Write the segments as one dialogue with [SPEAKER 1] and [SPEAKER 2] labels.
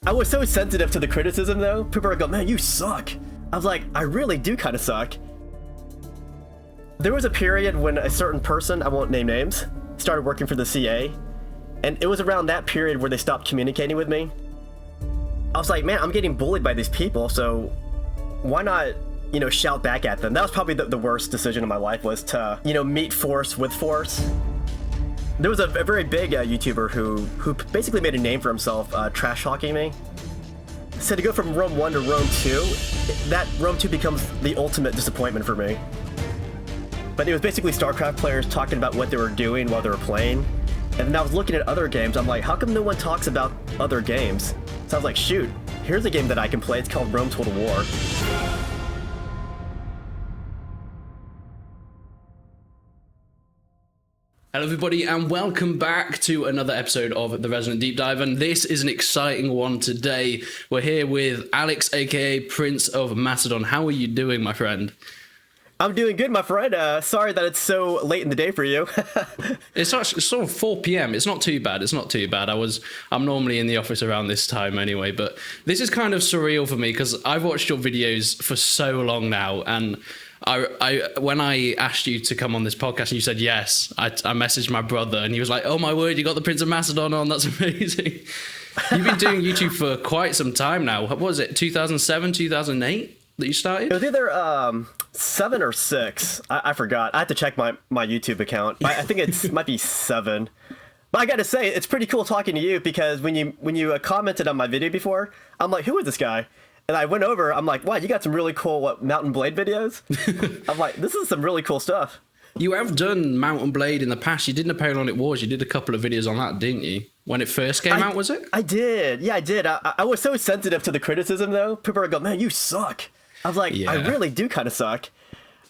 [SPEAKER 1] I was so sensitive to the criticism though. People are going, man, you suck. I was like, I really do kind of suck. There was a period when a certain person, I won't name names, started working for the CA. And it was around that period where they stopped communicating with me. I was like, man, I'm getting bullied by these people, so why not, shout back at them? That was probably the worst decision of my life, was to, meet force with force. There was a very big YouTuber who basically made a name for himself trash talking me. So to go from Rome 1 to Rome 2, that Rome 2 becomes the ultimate disappointment for me. But it was basically StarCraft players talking about what they were doing while they were playing. And then I was looking at other games, I'm like, how come no one talks about other games? So I was like, shoot, here's a game that I can play, it's called Rome Total War.
[SPEAKER 2] Hello everybody and welcome back to another episode of the Resonant Deep Dive, and this is an exciting one today. We're here with Alex, aka Prince of Macedon. How are you doing, my friend?
[SPEAKER 1] I'm doing good, my friend. Sorry that it's so late in the day for you.
[SPEAKER 2] It's sort of 4 p.m. It's not too bad. I'm normally in the office around this time anyway, but this is kind of surreal for me because I've watched your videos for so long now, and when I asked you to come on this podcast and you said yes, I messaged my brother and he was like, oh my word, you got the Prince of Macedon on, that's amazing. You've been doing YouTube for quite some time now. What was it, 2007, 2008 that you started?
[SPEAKER 1] It was either 7 or 6. I forgot. I had to check my YouTube account. I think it might be 7. But I gotta say, it's pretty cool talking to you because when you commented on my video before, I'm like, who is this guy? And I went over, I'm like, wow, you got some really cool Mountain Blade videos? I'm like, this is some really cool stuff.
[SPEAKER 2] You have done Mountain Blade in the past. You did Napoleonic Wars. You did a couple of videos on that, didn't you? When it first came out, was it?
[SPEAKER 1] I did. Yeah, I did. I was so sensitive to the criticism, though. People are going, man, you suck. I was like, yeah. I really do kind of suck.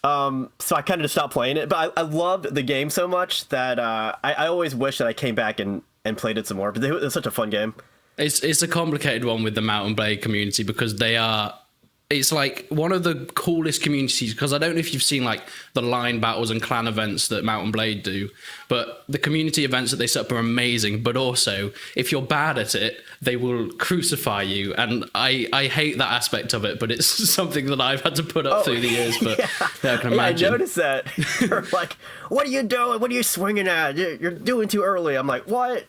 [SPEAKER 1] So I kind of just stopped playing it. But I loved the game so much that I always wish that I came back and played it some more. But it was such a fun game.
[SPEAKER 2] It's a complicated one with the Mountain Blade community because it's like one of the coolest communities, because I don't know if you've seen like the line battles and clan events that Mountain Blade do, but the community events that they set up are amazing. But also, if you're bad at it, they will crucify you. And I hate that aspect of it, but it's something that I've had to put up through the years. But yeah, I can imagine.
[SPEAKER 1] I noticed that. You're like, what are you doing? What are you swinging at? You're doing too early. I'm like, what?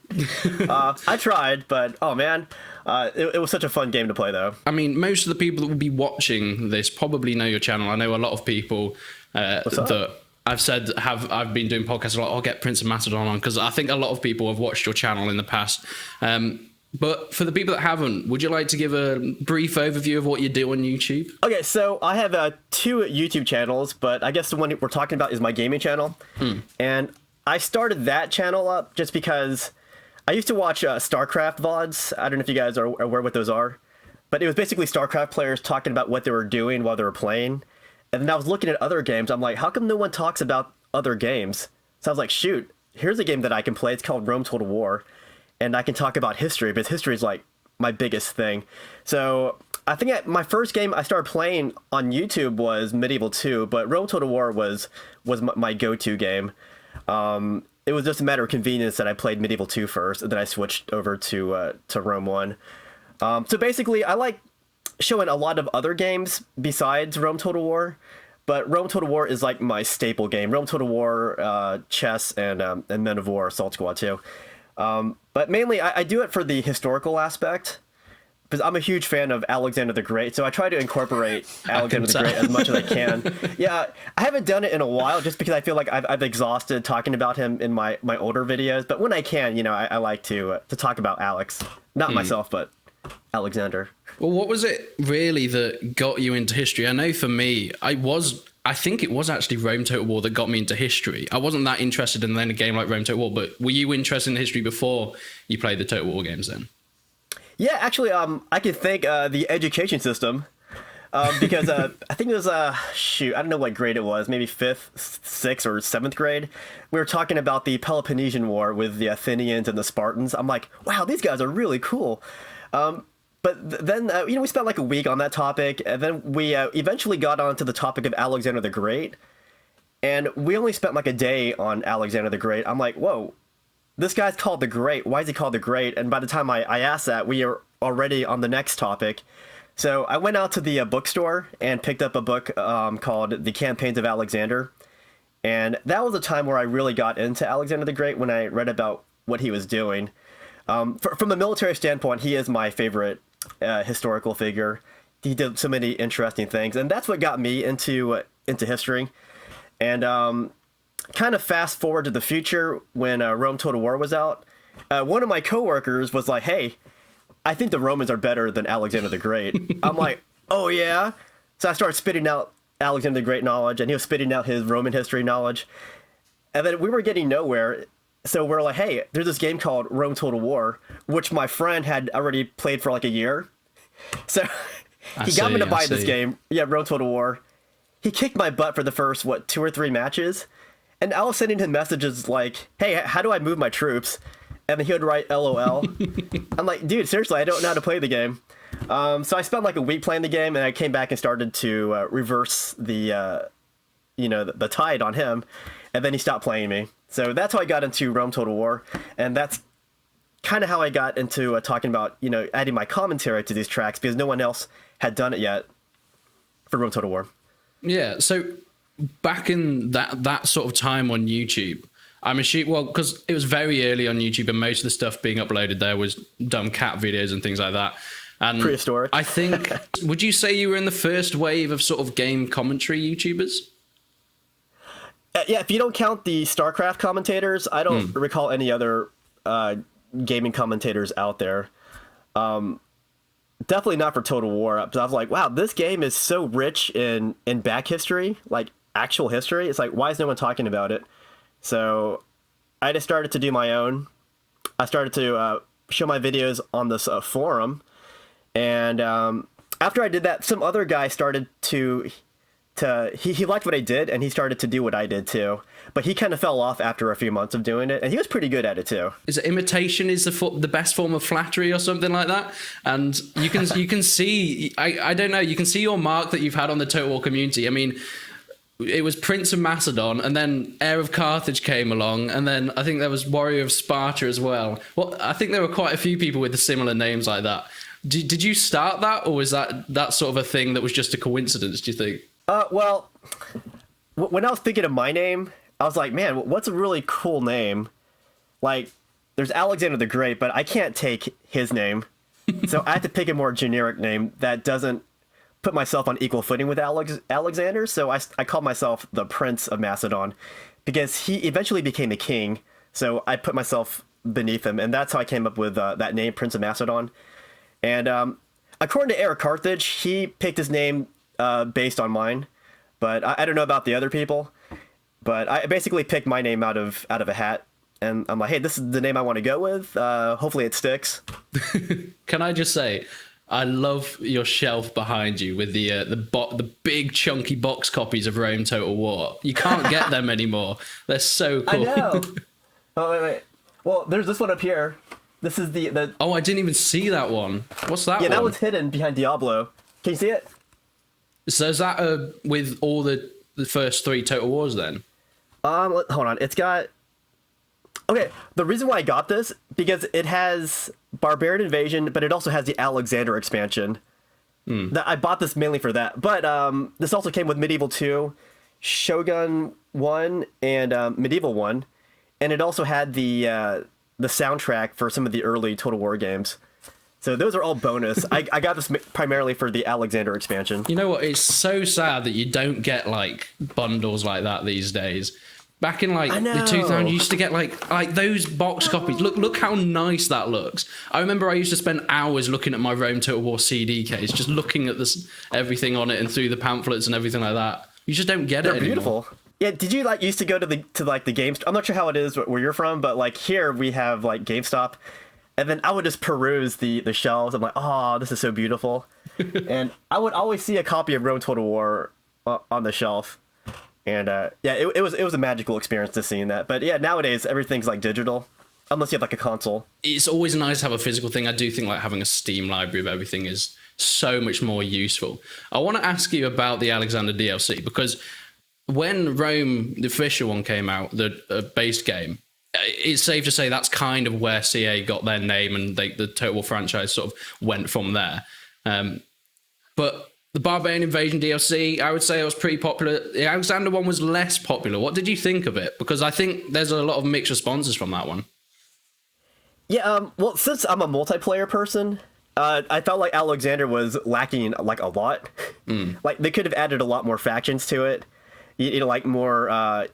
[SPEAKER 1] I tried, but oh man. It was such a fun game to play, though.
[SPEAKER 2] I mean, most of the people that will be watching this probably know your channel. I know a lot of people that I've been doing podcasts a lot. I'll get Prince of Macedon on because I think a lot of people have watched your channel in the past. But for the people that haven't, would you like to give a brief overview of what you do on YouTube?
[SPEAKER 1] Okay, so I have 2 YouTube channels, but I guess the one we're talking about is my gaming channel. And I started that channel up just because I used to watch StarCraft VODs. I don't know if you guys are aware what those are. But it was basically StarCraft players talking about what they were doing while they were playing. And then I was looking at other games. I'm like, how come no one talks about other games? So I was like, shoot, here's a game that I can play. It's called Rome Total War. And I can talk about history, because history is like my biggest thing. So I think my first game I started playing on YouTube was Medieval 2, but Rome Total War was my go-to game. It was just a matter of convenience that I played Medieval 2 first, and then I switched over to Rome 1. So basically, I like showing a lot of other games besides Rome Total War, but Rome Total War is like my staple game. Rome Total War, chess, and Men of War, Assault Squad 2. But mainly, I do it for the historical aspect, because I'm a huge fan of Alexander the Great, so I try to incorporate Alexander the Great as much as I can. Yeah, I haven't done it in a while, just because I feel like I've exhausted talking about him in my older videos. But when I can, I like to talk about Alex, not myself, but Alexander.
[SPEAKER 2] Well, what was it really that got you into history? I know for me, I think it was actually Rome Total War that got me into history. I wasn't that interested in then a game like Rome Total War, but were you interested in history before you played the Total War games then?
[SPEAKER 1] Yeah, actually, I can thank the education system, because I think it was, I don't know what grade it was, maybe 5th, 6th, or 7th grade. We were talking about the Peloponnesian War with the Athenians and the Spartans. I'm like, wow, these guys are really cool. But then, we spent like a week on that topic, and then we eventually got onto the topic of Alexander the Great, and we only spent like a day on Alexander the Great. I'm like, whoa. This guy's called the Great. Why is he called the Great? And by the time I asked that, we were already on the next topic. So I went out to the bookstore and picked up a book called The Campaigns of Alexander. And that was a time where I really got into Alexander the Great when I read about what he was doing. From a military standpoint, he is my favorite historical figure. He did so many interesting things, and that's what got me into history. And kind of fast forward to the future when Rome Total War was out. One of my coworkers was like, "Hey, I think the Romans are better than Alexander the Great." I'm like, "Oh yeah." So I started spitting out Alexander the Great knowledge, and he was spitting out his Roman history knowledge. And then we were getting nowhere. So we're like, "Hey, there's this game called Rome Total War," which my friend had already played for like a year. So he got me to buy this game. Yeah, Rome Total War. He kicked my butt for the first, 2 or 3 matches. And I was sending him messages like, "Hey, how do I move my troops?" And then he would write LOL. I'm like, "Dude, seriously, I don't know how to play the game." So I spent like a week playing the game, and I came back and started to reverse the tide on him. And then he stopped playing me. So that's how I got into Rome Total War. And that's kind of how I got into talking about, adding my commentary to these tracks, because no one else had done it yet for Rome Total War.
[SPEAKER 2] Yeah, so back in that sort of time on YouTube, I'm assuming, well, because it was very early on YouTube and most of the stuff being uploaded there was dumb cat videos and things like that. And
[SPEAKER 1] prehistoric.
[SPEAKER 2] I think, would you say you were in the first wave of sort of game commentary YouTubers?
[SPEAKER 1] Yeah, if you don't count the StarCraft commentators, I don't recall any other gaming commentators out there. Definitely not for Total War. I was like, wow, this game is so rich in back history, like actual history. It's like, why is no one talking about it? So I just started to do my own. I started to show my videos on this forum. And after I did that, some other guy started to he liked what I did, and he started to do what I did too. But he kind of fell off after a few months of doing it, and he was pretty good at it too.
[SPEAKER 2] Is it imitation is the best form of flattery or something like that? And you can see, I don't know, you can see your mark that you've had on the Total War community. I mean, it was Prince of Macedon, and then Heir of Carthage came along, and then I think there was Warrior of Sparta as well. Well, I think there were quite a few people with similar names like that. Did you start that, or was that sort of a thing that was just a coincidence, do you think?
[SPEAKER 1] Well, when I was thinking of my name, I was like, man, what's a really cool name? Like, there's Alexander the Great, but I can't take his name. So I had to pick a more generic name that doesn't put myself on equal footing with Alexander. So I called myself the Prince of Macedon, because he eventually became a king. So I put myself beneath him, and that's how I came up with that name, Prince of Macedon. And according to Heir of Carthage, he picked his name based on mine, but I don't know about the other people. But I basically picked my name out of a hat, and I'm like, hey, this is the name I want to go with. Hopefully it sticks.
[SPEAKER 2] Can I just say, I love your shelf behind you with the big chunky box copies of Rome Total War. You can't get them anymore. They're so cool.
[SPEAKER 1] I know. Oh wait. Well, there's this one up here. This is the.
[SPEAKER 2] Oh, I didn't even see that one. What's that one?
[SPEAKER 1] Yeah, that one's hidden behind Diablo. Can you see it?
[SPEAKER 2] So is that with all the first 3 Total Wars then?
[SPEAKER 1] Hold on. It's got. Okay, the reason why I got this, because it has Barbarian Invasion, but it also has the Alexander expansion. I bought this mainly for that. But this also came with Medieval 2, Shogun 1, and Medieval 1. And it also had the soundtrack for some of the early Total War games. So those are all bonus. I got this primarily for the Alexander expansion.
[SPEAKER 2] You know what? It's so sad that you don't get like bundles like that these days. Back in like the 2000s, you used to get like those box copies. Look how nice that looks. I remember I used to spend hours looking at my Rome Total War CD case, just looking at this everything on it and through the pamphlets and everything like that. You just don't get it anymore.
[SPEAKER 1] They're beautiful. Yeah, did you used to go to the GameStop? I'm not sure how it is where you're from, but like here we have like GameStop. And then I would just peruse the shelves. I'm like, oh, this is so beautiful. And I would always see a copy of Rome Total War on the shelf. And it was a magical experience to seeing that. But yeah, nowadays everything's like digital, unless you have like a console.
[SPEAKER 2] It's always nice to have a physical thing. I do think like having a Steam library of everything is so much more useful. I want to ask you about the Alexander DLC, because when Rome, the official one, came out, the base game, it's safe to say that's kind of where CA got their name, and the Total War franchise sort of went from there. But the Barbarian Invasion DLC, I would say it was pretty popular. The Alexander one was less popular. What did you think of it? Because I think there's a lot of mixed responses from that one.
[SPEAKER 1] Yeah, well, since I'm a multiplayer person, I felt like Alexander was lacking like a lot. Like they could have added a lot more factions to it. You know, like more,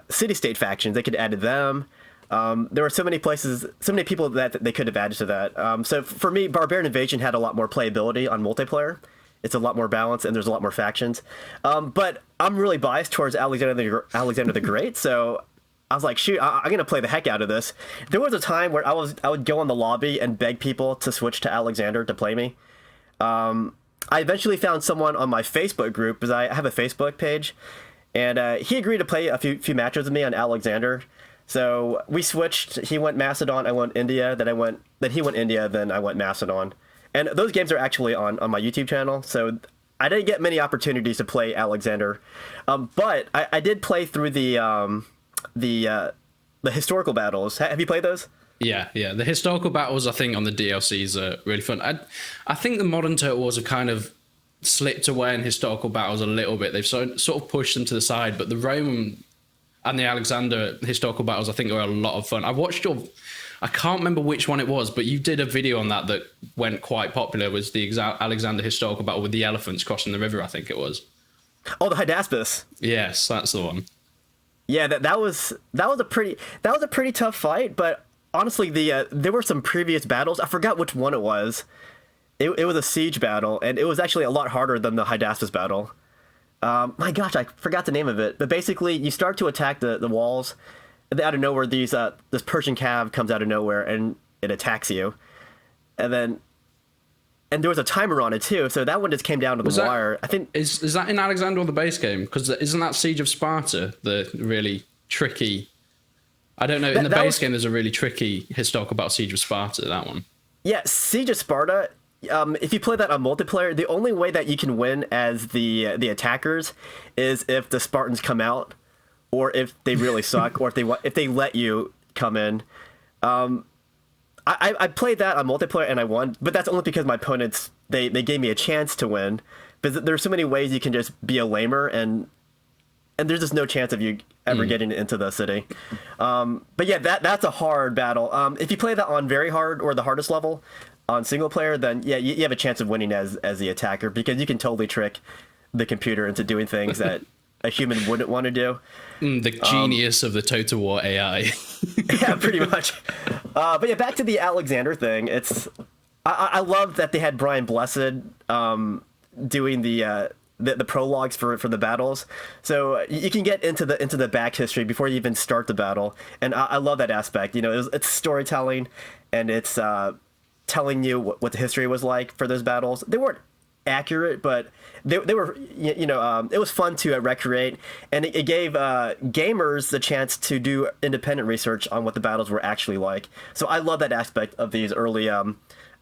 [SPEAKER 1] city-state factions. They could have added them. There were so many places, so many people that they could have added to that. So for me, Barbarian Invasion had a lot more playability on multiplayer. It's a lot more balanced, and there's a lot more factions. But I'm really biased towards Alexander the Great, so I was like, shoot, I'm going to play the heck out of this. There was a time where I would go in the lobby and beg people to switch to Alexander to play me. I eventually found someone on my Facebook group, because I have a Facebook page, and he agreed to play a few matches with me on Alexander. So we switched. He went Macedon, I went India, then he went India, then I went Macedon. And those games are actually on my YouTube channel, so I didn't get many opportunities to play Alexander. But I did play through the historical battles. Have you played those?
[SPEAKER 2] Yeah. The historical battles, I think, on the DLCs are really fun. I think the modern Total Wars have kind of slipped away in historical battles a little bit. They've sort of pushed them to the side, but the Roman and the Alexander historical battles, I think, are a lot of fun. I can't remember which one it was, but you did a video on that went quite popular. It was the Alexander historical battle with the elephants crossing the river, I think it was.
[SPEAKER 1] Oh, the Hydaspes.
[SPEAKER 2] Yes, that's the one.
[SPEAKER 1] Yeah, that was a pretty tough fight, but honestly, there were some previous battles. I forgot which one it was. It was a siege battle, and it was actually a lot harder than the Hydaspes battle. My gosh, I forgot the name of it. But basically, you start to attack the walls, and out of nowhere, this Persian cav comes out of nowhere, and it attacks you. And there was a timer on it too, so that one just came down to the wire. I think
[SPEAKER 2] is that in Alexander or the base game? Because isn't that Siege of Sparta the really tricky? I don't know. In the base game, there's a really tricky historical battle, Siege of Sparta. That one. Yeah,
[SPEAKER 1] Siege of Sparta. If you play that on multiplayer, the only way that you can win as the attackers is if the Spartans come out, or if they really suck, or if they let you come in. I played that on multiplayer and I won, but that's only because my opponents they gave me a chance to win. Because there's so many ways you can just be a lamer, and there's just no chance of you ever getting into the city. But yeah, that's a hard battle. If you play that on very hard or the hardest level on single player, then yeah, you have a chance of winning as the attacker, because you can totally trick the computer into doing things that a human wouldn't want to do.
[SPEAKER 2] The genius of the Total War AI.
[SPEAKER 1] Yeah, pretty much. But yeah, back to the Alexander thing. I love that they had Brian Blessed doing the prologues for the battles, so you can get into the back history before you even start the battle, and I love that aspect. You know, it's storytelling, and it's telling you what the history was like for those battles. They weren't accurate, but they were, it was fun to recreate, and it gave gamers the chance to do independent research on what the battles were actually like. So I love that aspect of these early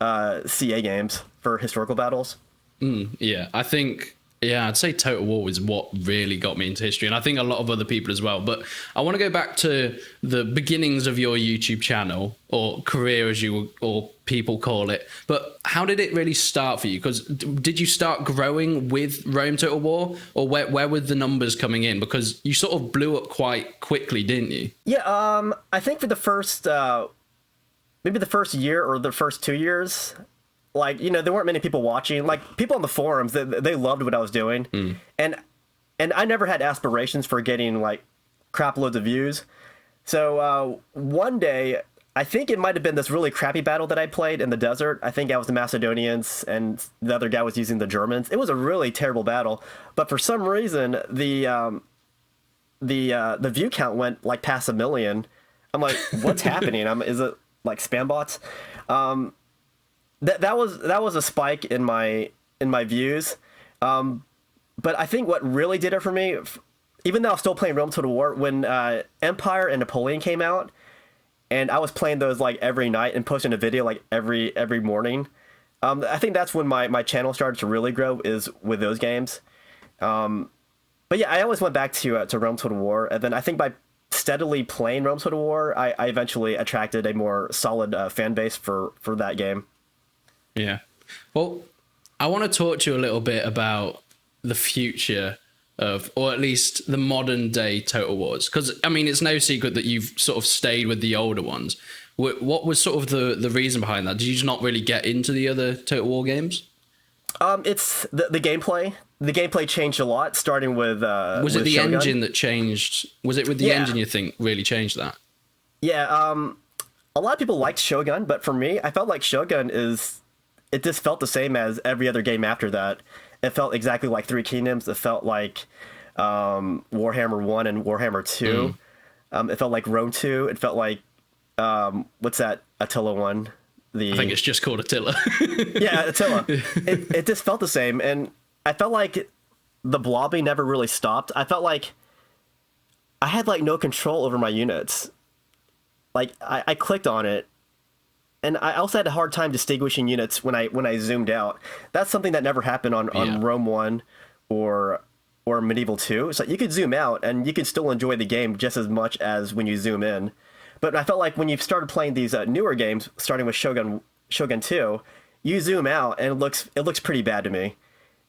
[SPEAKER 1] CA games for historical battles.
[SPEAKER 2] Yeah, I think, I'd say Total War was what really got me into history, and I think a lot of other people as well. But I want to go back to the beginnings of your YouTube channel, or career as or people call it. But how did it really start for you? Because did you start growing with Rome Total War, or where were the numbers coming in? Because you sort of blew up quite quickly, didn't you?
[SPEAKER 1] Yeah, I think for the first, maybe the first year or the first 2 years, like, there weren't many people watching. Like, people on the forums, they loved what I was doing. And I never had aspirations for getting, like, crap loads of views. So one day, I think it might have been this really crappy battle that I played in the desert. I think I was the Macedonians, and the other guy was using the Germans. It was a really terrible battle. But for some reason, the view count went, like, past 1 million. I'm like, what's happening? Is it, like, spam bots? That was a spike in my views, but I think what really did it for me, even though I was still playing Rome Total War, when Empire and Napoleon came out, and I was playing those like every night and posting a video like every morning, I think that's when my channel started to really grow, is with those games. But yeah, I always went back to Rome Total War, and then I think by steadily playing Rome Total War, I eventually attracted a more solid fan base for that game.
[SPEAKER 2] Yeah. Well, I want to talk to you a little bit about the future of, or at least the modern day Total Wars. Because, I mean, it's no secret that you've sort of stayed with the older ones. What was sort of the reason behind that? Did you just not really get into the other Total War games?
[SPEAKER 1] It's the gameplay. The gameplay changed a lot, starting with
[SPEAKER 2] Was it the
[SPEAKER 1] Shogun.
[SPEAKER 2] engine that changed? Was it with the engine you think really changed that?
[SPEAKER 1] Yeah, a lot of people liked Shogun, but for me, I felt like Shogun it just felt the same as every other game after that. It felt exactly like Three Kingdoms. It felt like Warhammer 1 and Warhammer 2. It felt like Rome 2. It felt like, what's that Attila one?
[SPEAKER 2] I think it's just called Attila.
[SPEAKER 1] Yeah, Attila. It just felt the same, and I felt like the blobbing never really stopped. I felt like I had like no control over my units. Like I clicked on it, and I also had a hard time distinguishing units when I zoomed out. That's something that never happened on Rome 1 or Medieval 2. So you could zoom out and you could still enjoy the game just as much as when you zoom in. But I felt like when you started playing these newer games, starting with Shogun 2, you zoom out and it looks pretty bad to me.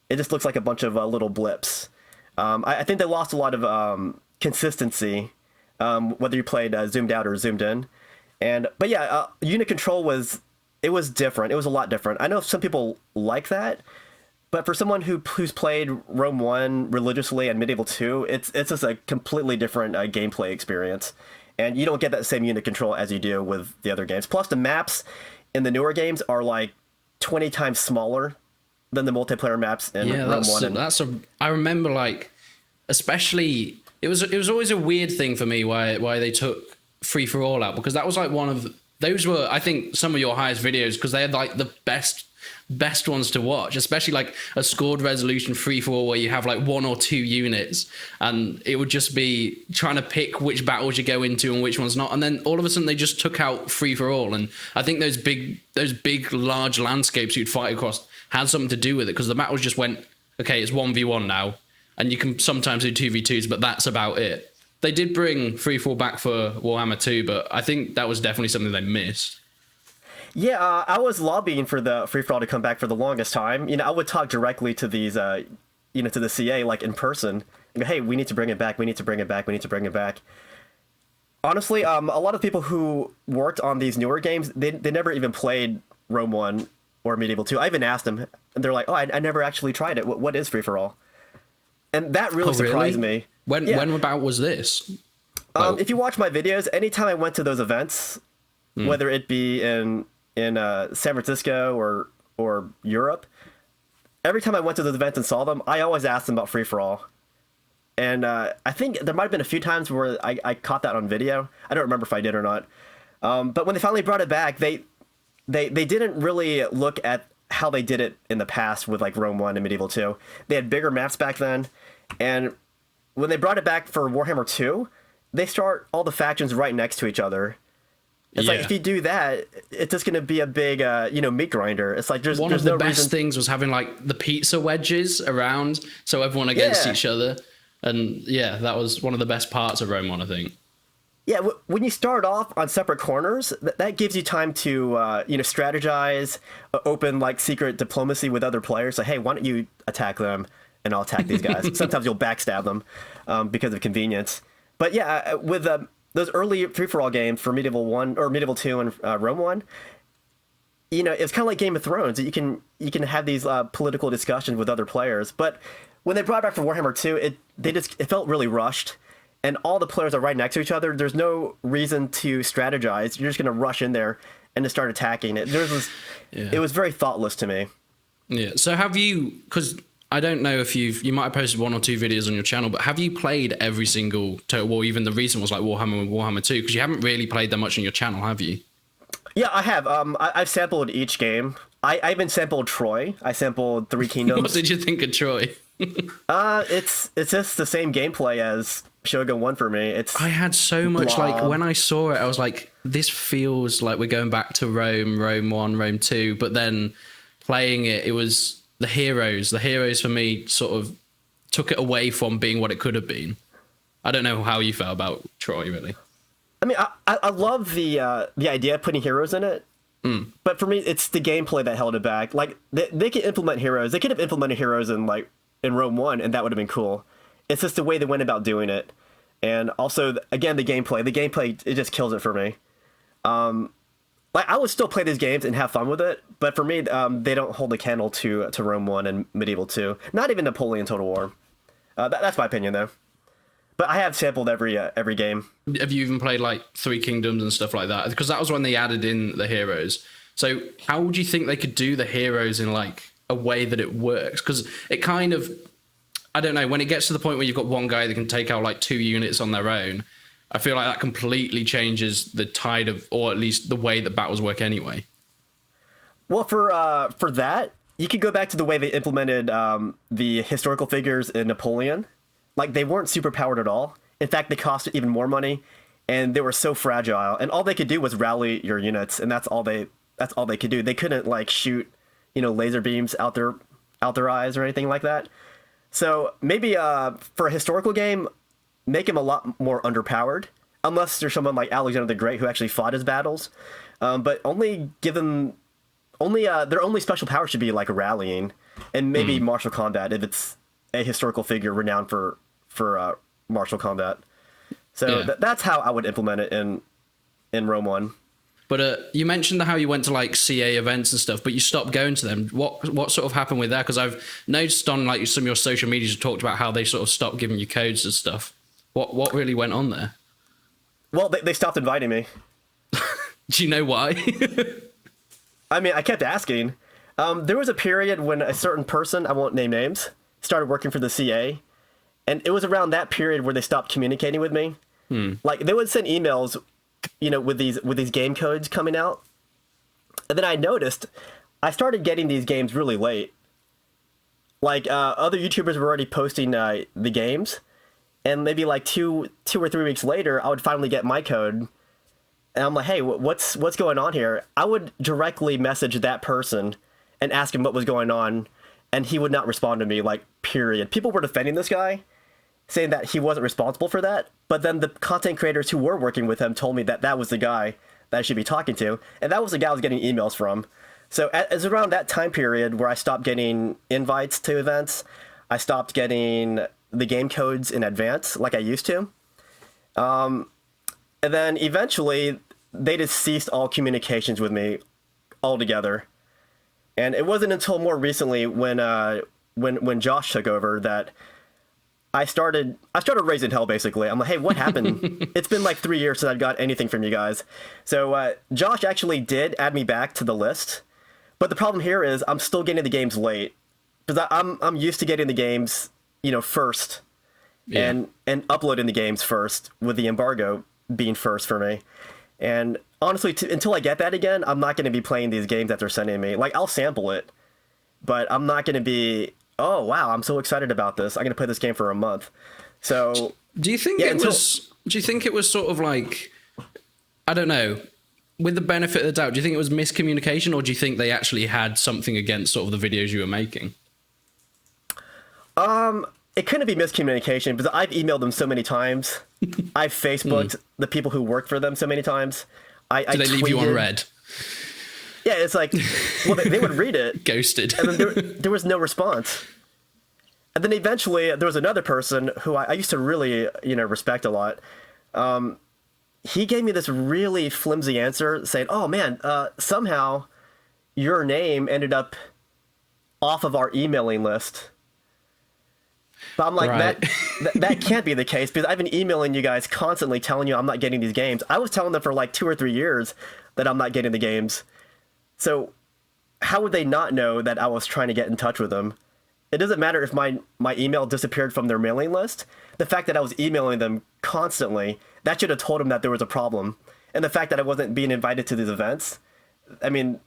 [SPEAKER 1] It just looks like a bunch of little blips. I think they lost a lot of consistency, whether you played zoomed out or zoomed in. But yeah, unit control was different. It was a lot different. I know some people like that, but for someone who's played Rome 1 religiously and Medieval 2, it's just a completely different gameplay experience. And you don't get that same unit control as you do with the other games. Plus, the maps in the newer games are like 20 times smaller than the multiplayer maps in Rome 1.
[SPEAKER 2] I remember, like, especially it was always a weird thing for me why they took Free for All out, because that was like one of those were, I think, some of your highest videos, because they had like the best ones to watch, especially like a scored resolution free for all where you have like 1 or 2 units and it would just be trying to pick which battles you go into and which ones not, and then all of a sudden they just took out free for all. And I think those big large landscapes you'd fight across had something to do with it, because the battles just went, okay, it's 1v1 now, and you can sometimes do 2v2s, but that's about it. They did bring free for all back for Warhammer 2, but I think that was definitely something they missed.
[SPEAKER 1] Yeah, I was lobbying for the free for all to come back for the longest time. I would talk directly to these, to the CA, like in person, and go, hey, we need to bring it back. We need to bring it back. We need to bring it back. Honestly, a lot of people who worked on these newer games, they never even played Rome 1 or Medieval 2. I even asked them, and they're like, oh, I never actually tried it. What is free for all? And that really surprised me.
[SPEAKER 2] When about was this?
[SPEAKER 1] If you watch my videos, anytime I went to those events, whether it be in San Francisco or Europe, every time I went to those events and saw them, I always asked them about free for all. And I think there might have been a few times where I caught that on video. I don't remember if I did or not. But when they finally brought it back, they didn't really look at how they did it in the past with like Rome 1 and Medieval 2. They had bigger maps back then, and when they brought it back for Warhammer 2, they start all the factions right next to each other. It's like, if you do that, it's just going to be a big, meat grinder. It's like there's
[SPEAKER 2] one of the
[SPEAKER 1] no
[SPEAKER 2] best
[SPEAKER 1] reason...
[SPEAKER 2] things was having like the pizza wedges around, so everyone against each other. And yeah, that was one of the best parts of Rome 1, I think.
[SPEAKER 1] Yeah, when you start off on separate corners, that gives you time to, strategize, open like secret diplomacy with other players. So, hey, why don't you attack them and I'll attack these guys? Sometimes you'll backstab them because of convenience. But yeah, with those early free-for-all games for Medieval 1 or Medieval 2 and Rome 1, it's kind of like Game of Thrones. You can have these political discussions with other players. But when they brought it back for Warhammer 2, it felt really rushed. And all the players are right next to each other. There's no reason to strategize. You're just going to rush in there and just start attacking it. It was very thoughtless to me.
[SPEAKER 2] Yeah. So have you, because I don't know if you might have posted 1 or 2 videos on your channel, but have you played every single Total War, even the recent was like Warhammer and Warhammer 2? Because you haven't really played that much on your channel, have you?
[SPEAKER 1] Yeah, I have. I've sampled each game. I even sampled Troy. I sampled Three Kingdoms.
[SPEAKER 2] What did you think of Troy?
[SPEAKER 1] It's just the same gameplay as Shogun 1 for me. I
[SPEAKER 2] had so much, like, when I saw it, I was like, this feels like we're going back to Rome 1, Rome 2, but then playing it, it was the heroes for me sort of took it away from being what it could have been. I don't know how you felt about Troy, really.
[SPEAKER 1] I mean, I love the idea of putting heroes in it, but for me, it's the gameplay that held it back. Like they could implement heroes. They could have implemented heroes in Rome 1, and that would have been cool. It's just the way they went about doing it, and also again the gameplay. The gameplay, it just kills it for me. Like I would still play these games and have fun with it, but for me, they don't hold a candle to Rome 1 and Medieval 2. Not even Napoleon Total War. That's my opinion, though. But I have sampled every game.
[SPEAKER 2] Have you even played like Three Kingdoms and stuff like that? Because that was when they added in the heroes. So how would you think they could do the heroes in like a way that it works? Because it kind of, I don't know, when it gets to the point where you've got one guy that can take out like 2 units on their own, I feel like that completely changes the tide of, or at least the way that battles work anyway.
[SPEAKER 1] Well, for that, you could go back to the way they implemented the historical figures in Napoleon. Like, they weren't super powered at all. In fact, they cost even more money, and they were so fragile. And all they could do was rally your units, and that's all they could do. They couldn't like shoot, laser beams out their eyes or anything like that. So maybe for a historical game, make him a lot more underpowered, unless there's someone like Alexander the Great who actually fought his battles. But only give them their only special power should be like rallying and maybe martial combat if it's a historical figure renowned for martial combat. So that's how I would implement it in Rome 1.
[SPEAKER 2] But you mentioned how you went to like CA events and stuff, but you stopped going to them. What sort of happened with that? Because I've noticed on like some of your social medias, you talked about how they sort of stopped giving you codes and stuff. What really went on there?
[SPEAKER 1] Well, they stopped inviting me.
[SPEAKER 2] Do you know why?
[SPEAKER 1] I mean, I kept asking. There was a period when a certain person, I won't name names, started working for the CA, and it was around that period where they stopped communicating with me. Like they would send emails, with these game codes coming out, and then I noticed I started getting these games really late. Like other YouTubers were already posting the games, and maybe like two or 3 weeks later, I would finally get my code. And I'm like, hey, what's going on here? I would directly message that person and ask him what was going on, and he would not respond to me, like, period. People were defending this guy, saying that he wasn't responsible for that, but then the content creators who were working with him told me that that was the guy that I should be talking to, and that was the guy I was getting emails from. So it's around that time period where I stopped getting invites to events. I stopped getting the game codes in advance like I used to. And then eventually, they just ceased all communications with me altogether. And it wasn't until more recently when Josh took over that I started raising hell, basically. I'm like, hey, what happened? It's been like 3 years since I've got anything from you guys. So Josh actually did add me back to the list. But the problem here is I'm still getting the games late. Because I'm used to getting the games, first. Yeah. And uploading the games first with the embargo being first for me. And honestly, until I get that again, I'm not going to be playing these games that they're sending me. Like, I'll sample it, but I'm not going to be, oh, wow, I'm so excited about this. I'm going to play this game for a month. So
[SPEAKER 2] do you think it was sort of like, I don't know, with the benefit of the doubt, do you think it was miscommunication, or do you think they actually had something against sort of the videos you were making?
[SPEAKER 1] It couldn't be miscommunication because I've emailed them so many times. I've Facebooked the people who work for them so many times.
[SPEAKER 2] Did they leave you on red?
[SPEAKER 1] Yeah, it's like, well, they would read it.
[SPEAKER 2] Ghosted.
[SPEAKER 1] And then there was no response. And then eventually there was another person who I used to really, respect a lot. He gave me this really flimsy answer saying, oh man, somehow your name ended up off of our emailing list. But I'm like, right. that can't be the case because I've been emailing you guys constantly telling you I'm not getting these games. I was telling them for like 2 or 3 years that I'm not getting the games. So how would they not know that I was trying to get in touch with them? It doesn't matter if my email disappeared from their mailing list. The fact that I was emailing them constantly, that should have told them that there was a problem. And the fact that I wasn't being invited to these events, I mean,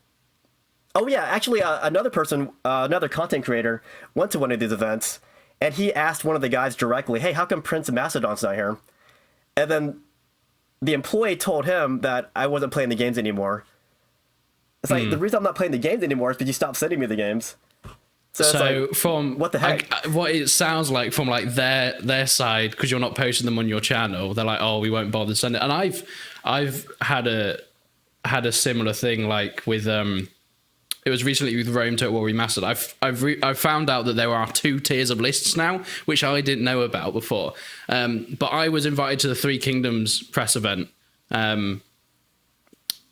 [SPEAKER 1] oh yeah, actually another person, another content creator went to one of these events. And he asked one of the guys directly, hey, how come Prince of Macedon's not here? And then the employee told him that I wasn't playing the games anymore. It's like, the reason I'm not playing the games anymore is because you stopped sending me the games. So it's like,
[SPEAKER 2] from
[SPEAKER 1] what the heck?
[SPEAKER 2] what it sounds like from like their side, because you're not posting them on your channel, they're like, oh, we won't bother sending it. And I've had a similar thing, like with it was recently with Rome Total War Remastered. I've found out that there are 2 tiers of lists now, which I didn't know about before. But I was invited to the Three Kingdoms press event.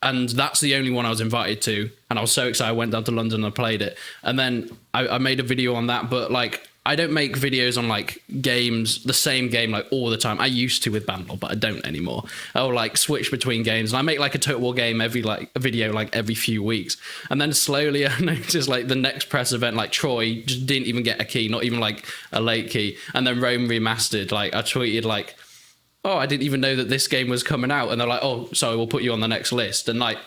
[SPEAKER 2] And that's the only one I was invited to. And I was so excited. I went down to London and I played it. And then I made a video on that. But like, I don't make videos on like games, the same game, like all the time. I used to with Bandle, but I don't anymore. I'll like switch between games. And I make like a Total War game every like a video like every few weeks. And then slowly I noticed like the next press event, like Troy just didn't even get a key, not even like a late key. And then Rome Remastered, like I tweeted like, oh, I didn't even know that this game was coming out. And they're like, oh, sorry, we'll put you on the next list. And like,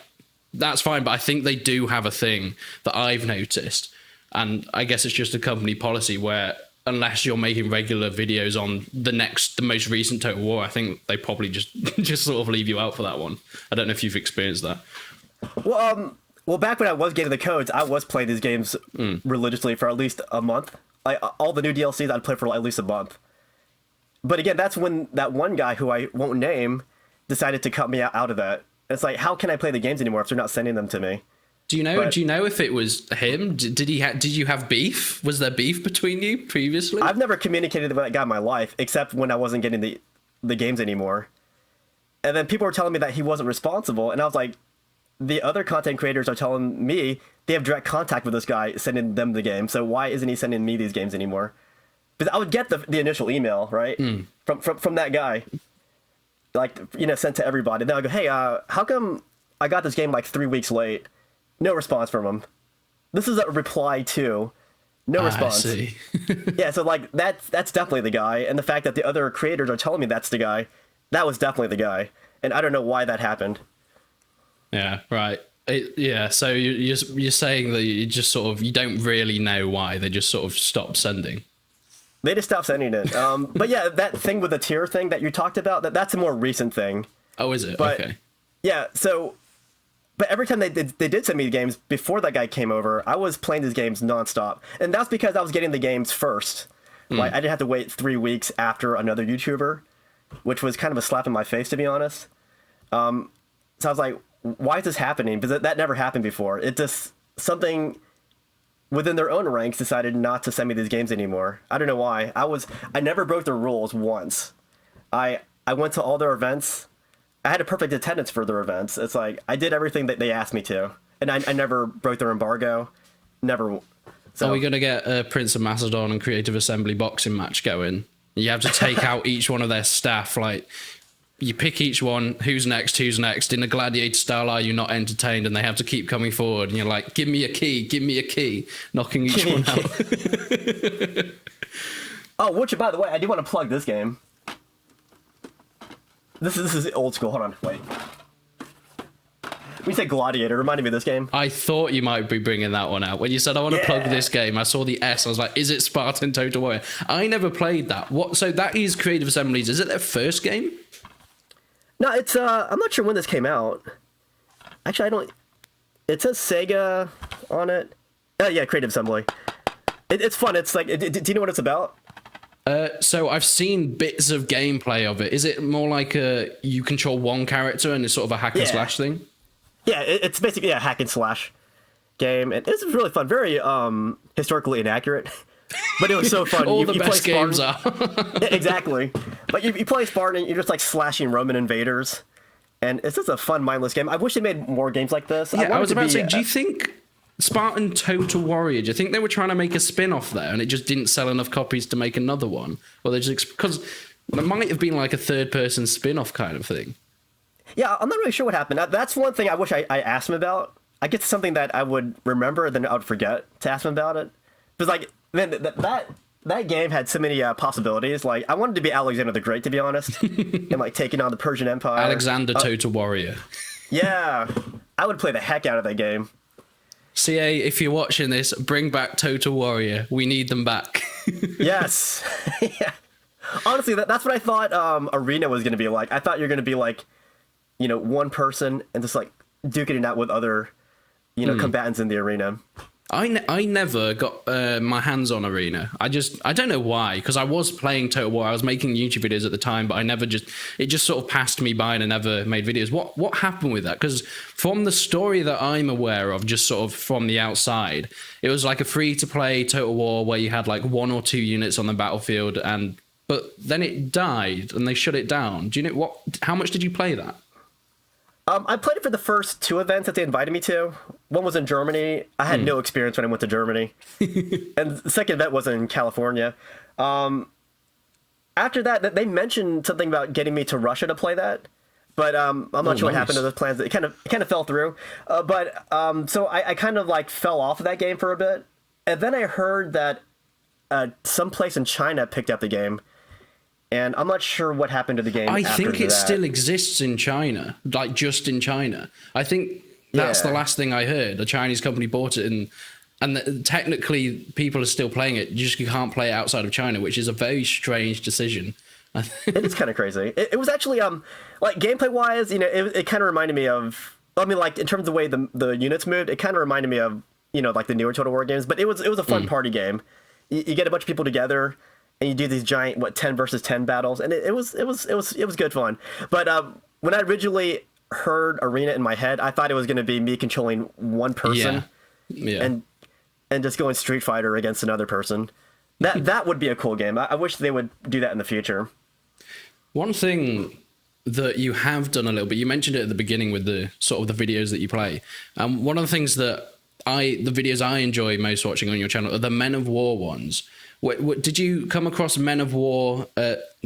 [SPEAKER 2] that's fine. But I think they do have a thing that I've noticed. And I guess it's just a company policy where unless you're making regular videos on the most recent Total War, I think they probably just sort of leave you out for that one. I don't know if you've experienced that.
[SPEAKER 1] Well, back when I was getting the codes, I was playing these games religiously for at least a month. Like all the new DLCs, I'd play for at least a month. But again, that's when that one guy who I won't name decided to cut me out of that. It's like, how can I play the games anymore if they're not sending them to me?
[SPEAKER 2] Do you know if it was him? Did you have beef? Was there beef between you previously?
[SPEAKER 1] I've never communicated with that guy in my life, except when I wasn't getting the games anymore. And then people were telling me that he wasn't responsible, and I was like, the other content creators are telling me they have direct contact with this guy, sending them the game. So why isn't he sending me these games anymore? Because I would get the initial email, right, from that guy, like, sent to everybody. Then I go, hey, how come I got this game like 3 weeks late? No response from him. This is a reply to, no response.
[SPEAKER 2] I see.
[SPEAKER 1] Yeah, so like that's definitely the guy, and the fact that the other creators are telling me that's the guy, that was definitely the guy, and I don't know why that happened.
[SPEAKER 2] Yeah, right. So you're saying that you just sort of you don't really know why they just sort of stopped sending.
[SPEAKER 1] They just stopped sending it. But yeah, that thing with the tier thing that you talked about, that's a more recent thing.
[SPEAKER 2] Oh, is it?
[SPEAKER 1] But,
[SPEAKER 2] okay.
[SPEAKER 1] Yeah, so, but every time they did send me games before that guy came over, I was playing these games nonstop. And that's because I was getting the games first. Like, I didn't have to wait 3 weeks after another YouTuber, which was kind of a slap in my face, to be honest. So I was like, why is this happening? Because that never happened before. It just, something within their own ranks decided not to send me these games anymore. I don't know why. I never broke their rules once. I went to all their events. I had a perfect attendance for their events. It's like, I did everything that they asked me to. And I never broke their embargo. Never. So.
[SPEAKER 2] Are we going to get a Prince of Macedon and Creative Assembly boxing match going? You have to take out each one of their staff. Like, you pick each one, who's next. In a gladiator style, are you not entertained? And they have to keep coming forward. And you're like, give me a key, knocking each one out.
[SPEAKER 1] Oh, which, by the way, I do want to plug this game. This is old school. Hold on, wait. When you say Gladiator, it reminded me of this game.
[SPEAKER 2] I thought you might be bringing that one out. When you said, I want to plug this game, I saw the S. I was like, is it Spartan Total Warrior? I never played that. So that is Creative Assemblies. Is it their first game?
[SPEAKER 1] No, it's, I'm not sure when this came out. Actually, it says Sega on it. Oh, yeah, Creative Assembly. It's fun. It's like, do you know what it's about?
[SPEAKER 2] So I've seen bits of gameplay of it. Is it more like you control one character and it's sort of a hack and slash thing?
[SPEAKER 1] Yeah, it's basically a hack and slash game. And it's really fun. Very historically inaccurate. But it was so fun.
[SPEAKER 2] All
[SPEAKER 1] you
[SPEAKER 2] the best games are.
[SPEAKER 1] Yeah, exactly. But you play Spartan and you're just like slashing Roman invaders. And it's just a fun, mindless game. I wish they made more games like this.
[SPEAKER 2] Yeah, I was about to say, do you think Spartan Total Warrior, do you think they were trying to make a spin-off there and it just didn't sell enough copies to make another one? Or they just, because it might have been like a third-person spin-off kind of thing.
[SPEAKER 1] Yeah, I'm not really sure what happened. That's one thing I wish I asked him about. I guess something that I would remember, then I would forget to ask him about it. Because, like, man, that game had so many possibilities. Like, I wanted to be Alexander the Great, to be honest, and like taking on the Persian Empire.
[SPEAKER 2] Alexander Total Warrior.
[SPEAKER 1] Yeah, I would play the heck out of that game.
[SPEAKER 2] CA, if you're watching this, bring back Total Warrior. We need them back.
[SPEAKER 1] Yes. Yeah. Honestly, that's what I thought Arena was going to be like. I thought you're going to be like, one person and just like duking it out with other, combatants in the arena.
[SPEAKER 2] I never got my hands on Arena. I don't know why, because I was playing Total War. I was making YouTube videos at the time, but it just sort of passed me by and I never made videos. What happened with that? Because from the story that I'm aware of, just sort of from the outside, it was like a free to play Total War where you had like 1 or 2 units on the battlefield, but then it died and they shut it down. Do you know how much did you play that?
[SPEAKER 1] I played it for the first 2 events that they invited me to. One was in Germany. I had no experience when I went to Germany. And the second event was in California. After that, they mentioned something about getting me to Russia to play that. But I'm not sure what happened to those plans. It kind of fell through. So I kind of like fell off of that game for a bit. And then I heard that some place in China picked up the game. And I'm not sure what happened to the game.
[SPEAKER 2] I think it still exists in China, like just in China. I think that's the last thing I heard. A Chinese company bought it, and technically people are still playing it. You can't play it outside of China, which is a very strange decision.
[SPEAKER 1] It is kind of crazy. It was actually like gameplay wise, it kind of reminded me of. I mean, like in terms of the way the units moved, it kind of reminded me of like the newer Total War games. But it was a fun party game. You get a bunch of people together. And you do these giant 10 versus 10 battles, and it was good fun. But when I originally heard Arena in my head, I thought it was going to be me controlling one person, and just going Street Fighter against another person. That would be a cool game. I wish they would do that in the future.
[SPEAKER 2] One thing that you have done a little bit, you mentioned it at the beginning with the sort of the videos that you play. One of the things the videos I enjoy most watching on your channel are the Men of War ones. Did you come across Men of War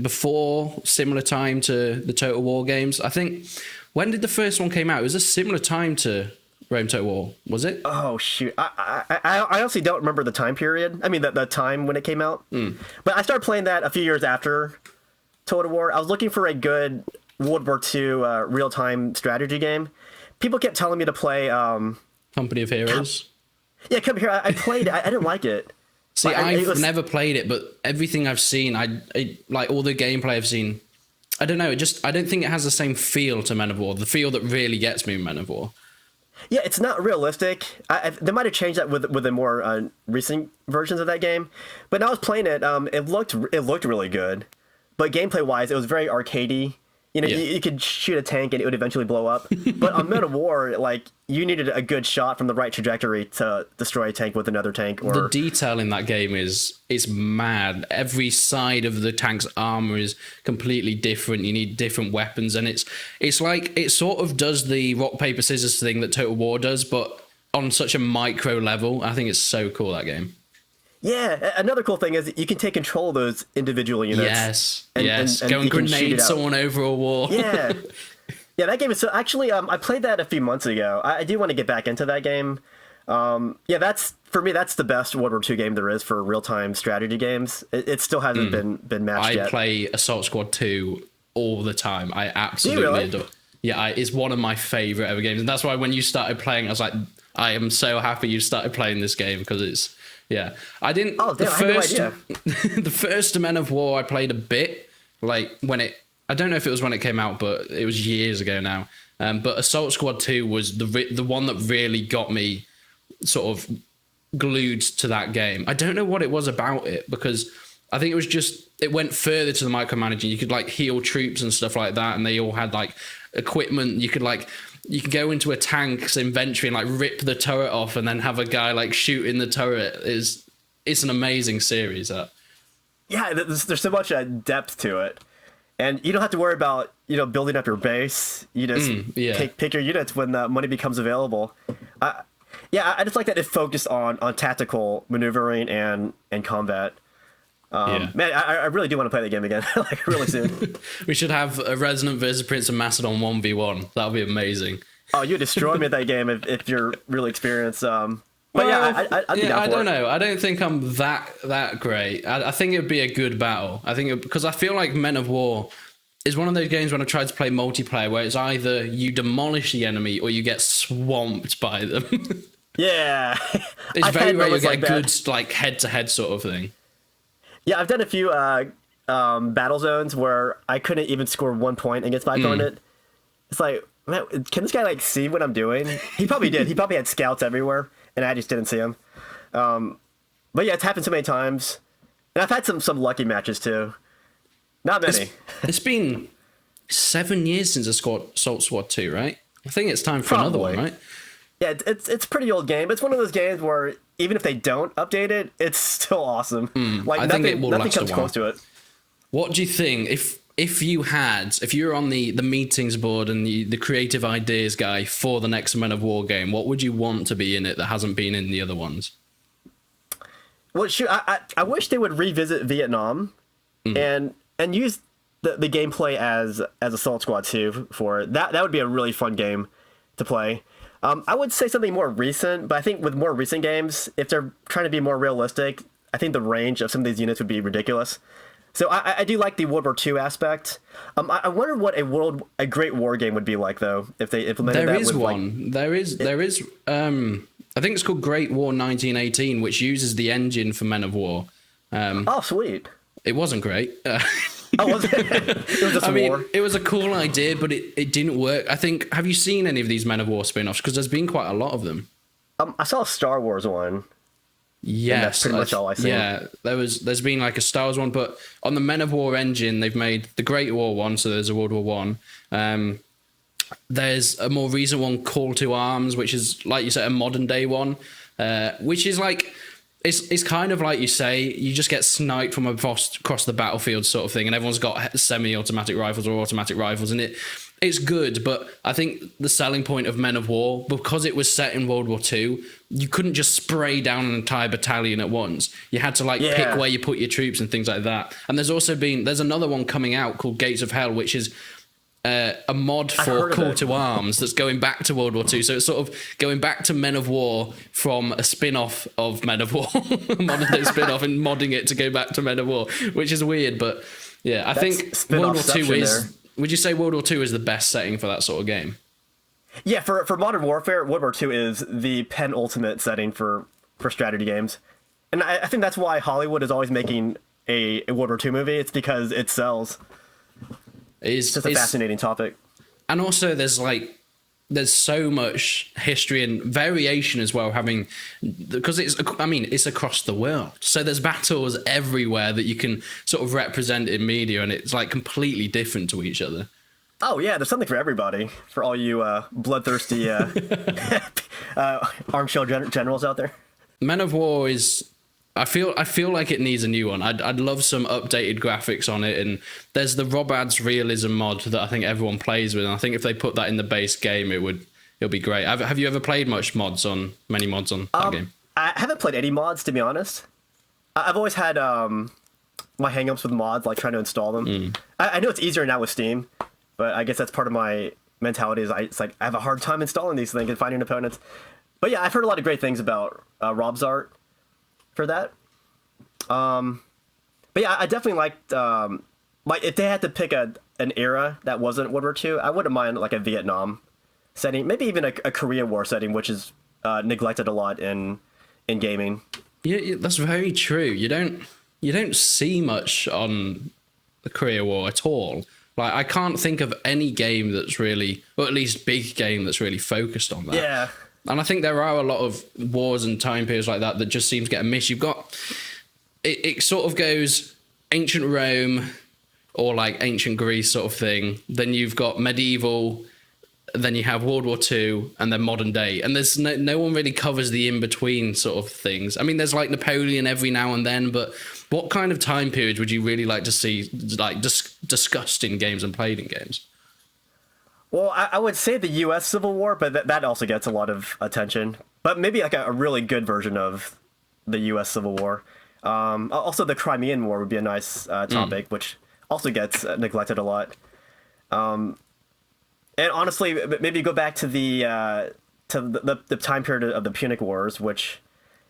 [SPEAKER 2] before, similar time to the Total War games? I think, when did the first one came out? It was a similar time to Rome Total War, was it?
[SPEAKER 1] Oh, shoot. I honestly don't remember the time period. I mean, the time when it came out. But I started playing that a few years after Total War. I was looking for a good World War II real-time strategy game. People kept telling me to play...
[SPEAKER 2] Company of Heroes?
[SPEAKER 1] Yeah, Company of Heroes. I played it. I didn't like it.
[SPEAKER 2] See, I've never played it, but everything I've seen, like all the gameplay I've seen, I don't know. I don't think it has the same feel to Men of War. The feel that really gets me in Men of War.
[SPEAKER 1] Yeah, it's not realistic. They might have changed that with the more recent versions of that game. But when I was playing it, it looked really good. But gameplay wise, it was very arcadey. You could shoot a tank and it would eventually blow up. But on Men of War, like, you needed a good shot from the right trajectory to destroy a tank with another tank.
[SPEAKER 2] The detail in that game is mad. Every side of the tank's armor is completely different. You need different weapons, and it's like it sort of does the rock paper scissors thing that Total War does, but on such a micro level. I think it's so cool, that game.
[SPEAKER 1] Yeah, another cool thing is you can take control of those individual units.
[SPEAKER 2] Yes, go and grenade someone over a wall.
[SPEAKER 1] Yeah. Yeah, that game is so... Actually, I played that a few months ago. I do want to get back into that game. For me, that's the best World War II game there is for real-time strategy games. It still hasn't been matched yet.
[SPEAKER 2] I play Assault Squad 2 all the time. I absolutely adore it. Yeah, it's one of my favorite ever games. And that's why when you started playing, I was like, I am so happy you started playing this game, because it's... Yeah, I didn't.
[SPEAKER 1] Oh, damn, I had no idea.
[SPEAKER 2] The first Men of War I played a bit, like when it. I don't know if it was when it came out, but it was years ago now. But Assault Squad 2 was the one that really got me sort of glued to that game. I don't know what it was about it, because I think it was just it went further to the micromanaging. You could like heal troops and stuff like that, and they all had like equipment. You could go into a tank's inventory and like rip the turret off and then have a guy like shoot in the turret. It's an amazing series.
[SPEAKER 1] Yeah, there's so much depth to it. And you don't have to worry about, building up your base. You just pick your units when the money becomes available. I just like that it focused on tactical maneuvering and combat. Man, I really do want to play the game again, like really soon.
[SPEAKER 2] We should have a Resonant versus Prince of Macedon 1v1. That would be amazing.
[SPEAKER 1] Oh, you destroy me at that game if you're really experienced. I'd be down for
[SPEAKER 2] I don't
[SPEAKER 1] it.
[SPEAKER 2] know. I don't think I'm that great. I think it would be a good battle. Because I feel like Men of War is one of those games when I've tried to play multiplayer where it's either you demolish the enemy or you get swamped by them.
[SPEAKER 1] Yeah.
[SPEAKER 2] It's very rare you get a good like head-to-head sort of thing.
[SPEAKER 1] Yeah, I've done a few battle zones where I couldn't even score 1 point against my opponent. It's like, man, can this guy like see what I'm doing? He probably did. He probably had scouts everywhere, and I just didn't see him. But yeah, it's happened so many times, and I've had some lucky matches too. Not many.
[SPEAKER 2] It's been 7 years since Assault Squad 2, right? I think it's time for another one, right?
[SPEAKER 1] Yeah, it's a pretty old game. It's one of those games where even if they don't update it, it's still awesome. Like
[SPEAKER 2] I think it will
[SPEAKER 1] nothing
[SPEAKER 2] last a
[SPEAKER 1] comes
[SPEAKER 2] while.
[SPEAKER 1] close to it.
[SPEAKER 2] What do you think if you were on the meetings board and the creative ideas guy for the next Men of War game, what would you want to be in it that hasn't been in the other ones?
[SPEAKER 1] Well, shoot, I wish they would revisit Vietnam and use the gameplay as Assault Squad 2 for it. That would be a really fun game to play. I would say something more recent, but I think with more recent games, if they're trying to be more realistic, I think the range of some of these units would be ridiculous. So I do like the World War II aspect. I wonder what a Great War game would be like, though, if they implemented that.
[SPEAKER 2] There is
[SPEAKER 1] with,
[SPEAKER 2] one. There is. I think it's called Great War 1918, which uses the engine for Men of War.
[SPEAKER 1] Oh, sweet.
[SPEAKER 2] It wasn't great.
[SPEAKER 1] Oh, was it? It was just war.
[SPEAKER 2] It was a cool idea, but it didn't work. I think. Have you seen any of these Men of War spin-offs? Because there's been quite a lot of them.
[SPEAKER 1] I saw a Star Wars one.
[SPEAKER 2] Yes,
[SPEAKER 1] that's pretty much all I see.
[SPEAKER 2] Yeah, there's been like a Star Wars one, but on the Men of War engine, they've made the Great War one, so there's a World War One. There's a more recent one, Call to Arms, which is like you said, a modern day one, which is like it's kind of like you say, you just get sniped from across the battlefield sort of thing, and everyone's got semi-automatic rifles or automatic rifles, and it's good, but I think the selling point of Men of War, because it was set in World War II, you couldn't just spray down an entire battalion at once. You had to pick where you put your troops and things like that. And there's another one coming out called Gates of Hell, which is a mod for Call to Arms that's going back to World War II. So it's sort of going back to Men of War from a spin-off of Men of War, a modern day spin-off, and modding it to go back to Men of War, which is weird. But yeah, I think World War II is... There. Would you say World War II is the best setting for that sort of game?
[SPEAKER 1] Yeah, for Modern Warfare, World War II is the penultimate setting for strategy games. And I think that's why Hollywood is always making a World War II movie. It's because it sells. It's just a fascinating topic.
[SPEAKER 2] And also there's so much history and variation as well, because it's across the world. So there's battles everywhere that you can sort of represent in media, and it's like completely different to each other.
[SPEAKER 1] Oh yeah, there's something for everybody. For all you bloodthirsty armed shell generals out there. Men
[SPEAKER 2] of War is... I feel like it needs a new one. I'd love some updated graphics on it, and there's the Robad's realism mod that I think everyone plays with, and I think if they put that in the base game, it'll be great. Have you ever played many mods on that game?
[SPEAKER 1] I haven't played any mods, to be honest. I've always had my hangups with mods, like trying to install them. I know it's easier now with Steam, but I guess that's part of my mentality. It's like I have a hard time installing these things and finding opponents. But yeah, I've heard a lot of great things about Rob's art for that. But yeah, I definitely liked if they had to pick an era that wasn't World War II, I wouldn't mind like a Vietnam setting, maybe even a Korea War setting, which is neglected a lot in gaming.
[SPEAKER 2] Yeah, that's very true. You don't see much on the Korea War at all. Like, I can't think of any game that's really, or at least big game that's really focused on that.
[SPEAKER 1] Yeah.
[SPEAKER 2] And I think there are a lot of wars and time periods like that just seem to get a miss. You've got... It sort of goes ancient Rome or like ancient Greece sort of thing. Then you've got medieval, then you have World War II, and then modern day. And there's no one really covers the in-between sort of things. I mean, there's like Napoleon every now and then, but what kind of time period would you really like to see like discussed in games and played in games?
[SPEAKER 1] Well, I would say the U.S. Civil War, but that also gets a lot of attention. But maybe like a really good version of the U.S. Civil War. Also, the Crimean War would be a nice topic, which also gets neglected a lot. And honestly, maybe go back to the time period of the Punic Wars, which,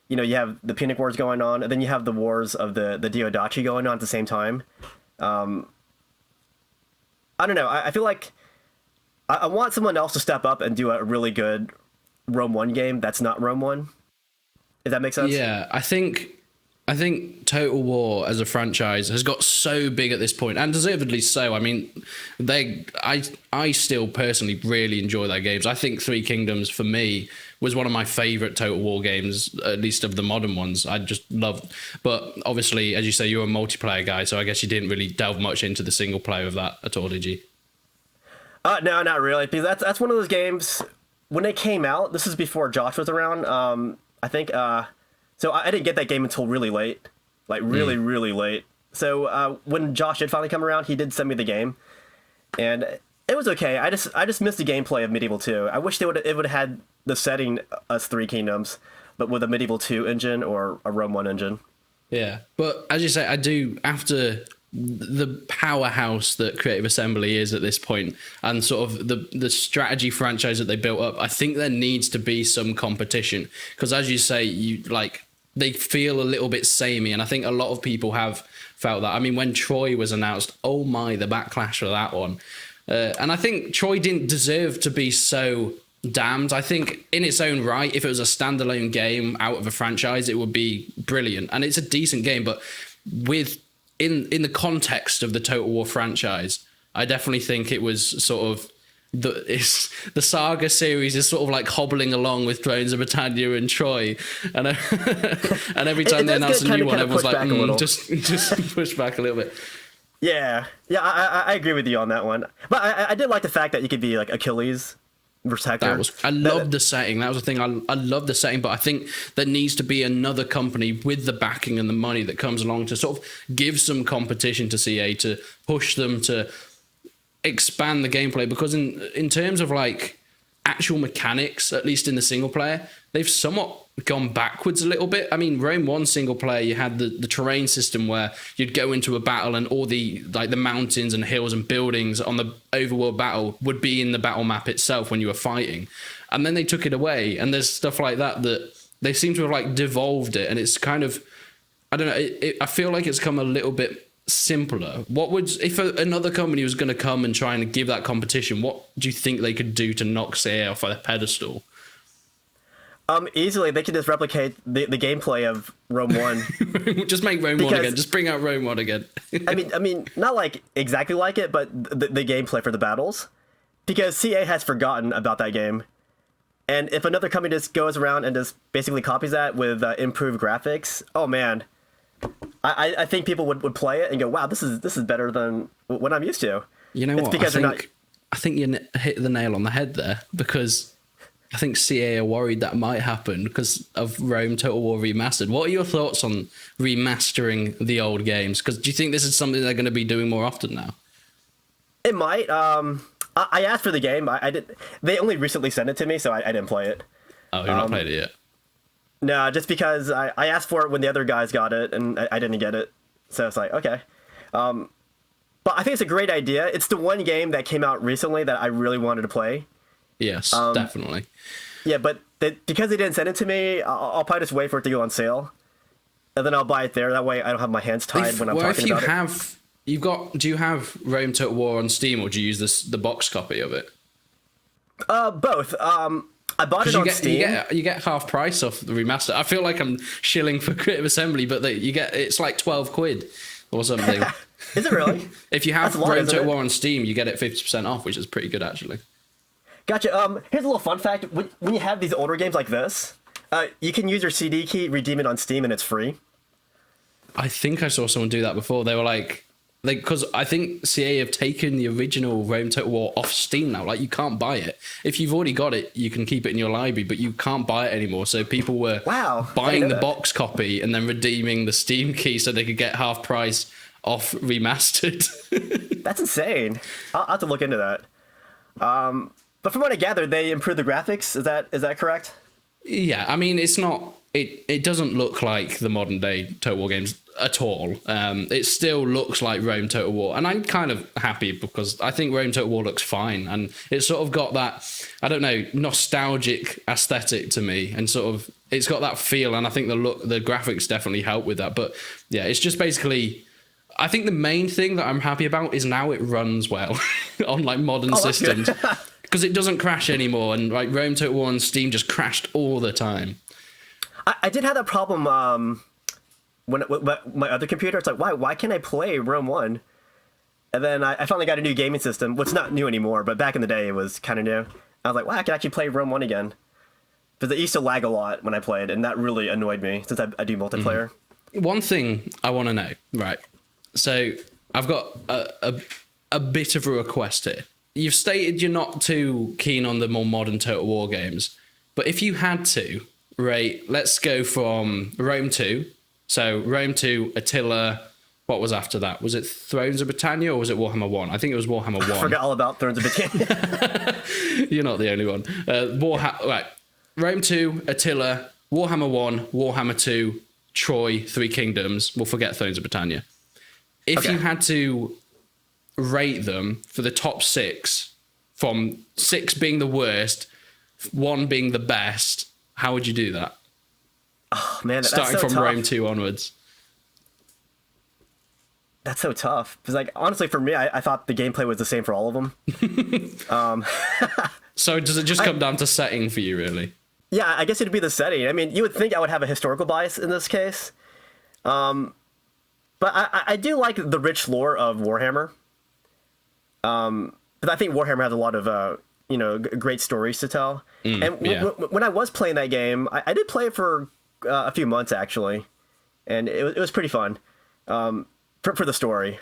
[SPEAKER 1] you have the Punic Wars going on, and then you have the wars of the Diadochi going on at the same time. I don't know. I feel like I want someone else to step up and do a really good Rome 1 game that's not Rome 1. If that makes sense?
[SPEAKER 2] Yeah, I think I think Total War as a franchise has got so big at this point, and deservedly so. I mean, I still personally really enjoy their games. I think Three Kingdoms for me was one of my favorite Total War games, at least of the modern ones. I just loved. But obviously, as you say, you're a multiplayer guy, so I guess you didn't really delve much into the single player of that at all, did you?
[SPEAKER 1] No, not really. Because that's one of those games. When it came out, this is before Josh was around. I think. So I didn't get that game until really late, like really late. So when Josh did finally come around, he did send me the game, and it was okay. I just missed the gameplay of Medieval 2. I wish it would have had the setting as Three Kingdoms, but with a Medieval 2 engine or a Rome 1 engine.
[SPEAKER 2] Yeah, but as you say, I do, after the powerhouse that Creative Assembly is at this point, and sort of the strategy franchise that they built up, I think there needs to be some competition, because as you say, they feel a little bit samey, and I think a lot of people have felt that. I mean, when Troy was announced, oh my, the backlash for that one. And I think Troy didn't deserve to be so damned. I think in its own right, if it was a standalone game out of a franchise, it would be brilliant. And it's a decent game, but in the context of the Total War franchise, I definitely think it was sort of the Saga series is sort of like hobbling along with Thrones of Britannia and Troy, and and every time they announce a new one, everyone's like, just push back a little bit.
[SPEAKER 1] Yeah, I agree with you on that one. But I did like the fact that you could be like Achilles versus Hector.
[SPEAKER 2] I loved the setting. That was the thing. I love the setting, but I think there needs to be another company with the backing and the money that comes along to sort of give some competition to CA, to push them to expand the gameplay, because in terms of like actual mechanics, at least in the single player, they've somewhat gone backwards a little bit. I mean, Rome 1 single player, you had the terrain system where you'd go into a battle and all the mountains and hills and buildings on the overworld battle would be in the battle map itself when you were fighting, and then they took it away, and there's stuff like that they seem to have like devolved it, and it's kind of, I don't know, I feel like it's come a little bit simpler. What would, if another company was going to come and try and give that competition, what do you think they could do to knock CA off a pedestal?
[SPEAKER 1] Easily, they could just replicate the gameplay of Rome 1.
[SPEAKER 2] Just make Rome 1 again. Just bring out Rome 1 again.
[SPEAKER 1] I mean, not like exactly like it, but the gameplay for the battles, because CA has forgotten about that game, and if another company just goes around and just basically copies that with improved graphics, oh man, I think people would play it and go, wow, this is better than what I'm used to.
[SPEAKER 2] You know what? I think you hit the nail on the head there, because I think CA are worried that might happen because of Rome Total War Remastered. What are your thoughts on remastering the old games? Because do you think this is something they're going to be doing more often now? It
[SPEAKER 1] might. I asked for the game. I did. They only recently sent it to me, so I didn't play it.
[SPEAKER 2] Oh, you've not played it yet?
[SPEAKER 1] No, just because I asked for it when the other guys got it, and I didn't get it. So it's like, okay. But I think it's a great idea. It's the one game that came out recently that I really wanted to play.
[SPEAKER 2] Yes, definitely.
[SPEAKER 1] Yeah, but because they didn't send it to me, I'll probably just wait for it to go on sale, and then I'll buy it there. That way I don't have my hands tied when I'm talking about it.
[SPEAKER 2] Do you have Rome Total War on Steam, or do you use the box copy of it?
[SPEAKER 1] Both. I bought it on Steam.
[SPEAKER 2] You get half price off the remaster. I feel like I'm shilling for Creative Assembly, but it's like 12 quid or something.
[SPEAKER 1] Is it really?
[SPEAKER 2] If you have Rome Total War on Steam, you get it 50% off, which is pretty good actually.
[SPEAKER 1] Gotcha. Here's a little fun fact. When you have these older games like this, you can use your CD key, redeem it on Steam, and it's free.
[SPEAKER 2] I think I saw someone do that before. They were like, because I think CA have taken the original Rome Total War off Steam now. Like, you can't buy it. If you've already got it, you can keep it in your library, but you can't buy it anymore. So people were buying the box copy and then redeeming the Steam key so they could get half price off remastered.
[SPEAKER 1] That's insane. I'll have to look into that. But from what I gathered, they improved the graphics. Is that correct?
[SPEAKER 2] Yeah, I mean, it's not. It doesn't look like the modern day Total War games at all. It still looks like Rome Total War, and I'm kind of happy because I think Rome Total War looks fine, and it's sort of got that, I don't know, nostalgic aesthetic to me, and sort of it's got that feel, and I think the graphics definitely help with that. But yeah, it's just basically, I think the main thing that I'm happy about is now it runs well on like modern systems. Because it doesn't crash anymore, and like Rome Total War on Steam just crashed all the time.
[SPEAKER 1] I did have that problem when with my other computer, it's like, why can't I play Rome 1? And then I finally got a new gaming system. Well, it's not new anymore, but back in the day, it was kind of new. I was like, wow, I can actually play Rome 1 again. Because it used to lag a lot when I played, and that really annoyed me since I do multiplayer.
[SPEAKER 2] One thing I want to know, right? So I've got a bit of a request here. You've stated you're not too keen on the more modern Total War games, but if you had to, right, let's go from Rome 2. So Rome 2, Attila, what was after that? Was it Thrones of Britannia or was it Warhammer 1? I think it was Warhammer 1.
[SPEAKER 1] I forgot all about Thrones of Britannia.
[SPEAKER 2] You're not the only one. Right. Rome 2, Attila, Warhammer 1, Warhammer 2, Troy, Three Kingdoms. We'll forget Thrones of Britannia. If you had to rate them for the top 6, from 6 being the worst, 1 being the best, how would you do that?
[SPEAKER 1] Oh, man, that's
[SPEAKER 2] starting
[SPEAKER 1] so
[SPEAKER 2] from
[SPEAKER 1] tough.
[SPEAKER 2] Rome 2 onwards.
[SPEAKER 1] That's so tough. Because, like, honestly, for me, I thought the gameplay was the same for all of them.
[SPEAKER 2] So does it just come down to setting for you, really?
[SPEAKER 1] Yeah, I guess it'd be the setting. I mean, you would think I would have a historical bias in this case. But I do like the rich lore of Warhammer. But I think Warhammer has a lot of, great stories to tell. When I was playing that game, I did play it for a few months, actually. And it was pretty fun for the story.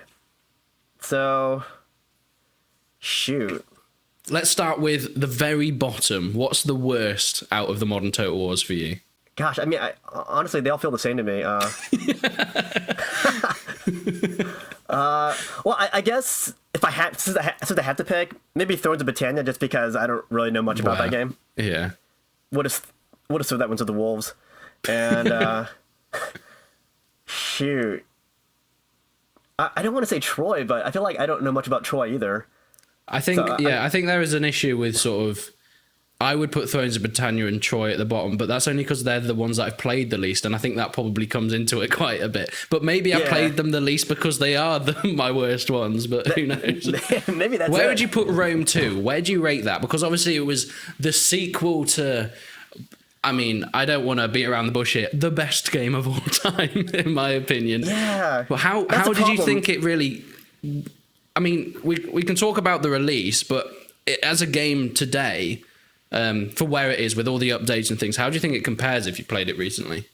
[SPEAKER 1] So, shoot.
[SPEAKER 2] Let's start with the very bottom. What's the worst out of the modern Total Wars for you?
[SPEAKER 1] Gosh, I mean, honestly, they all feel the same to me. Well, I guess if I had, since I have to pick, maybe Thrones of Britannia, just because I don't really know much about that game.
[SPEAKER 2] Yeah.
[SPEAKER 1] Would have thrown that one to the wolves. And shoot, I don't want to say Troy, but I feel like I don't know much about Troy either.
[SPEAKER 2] I think I think there is an issue with sort of. I would put Thrones of Britannia and Troy at the bottom, but that's only because they're the ones that I've played the least, and I think that probably comes into it quite a bit. But maybe I played them the least because they are my worst ones, but who knows?
[SPEAKER 1] Maybe that's
[SPEAKER 2] Where would you put Rome 2? Where do you rate that? Because obviously it was the sequel to... I mean, I don't want to beat around the bush here. The best game of all time, in my opinion.
[SPEAKER 1] Yeah.
[SPEAKER 2] But how did you think it really... I mean, we can talk about the release, but as a game today... for where it is with all the updates and things, how do you think it compares if you played it recently?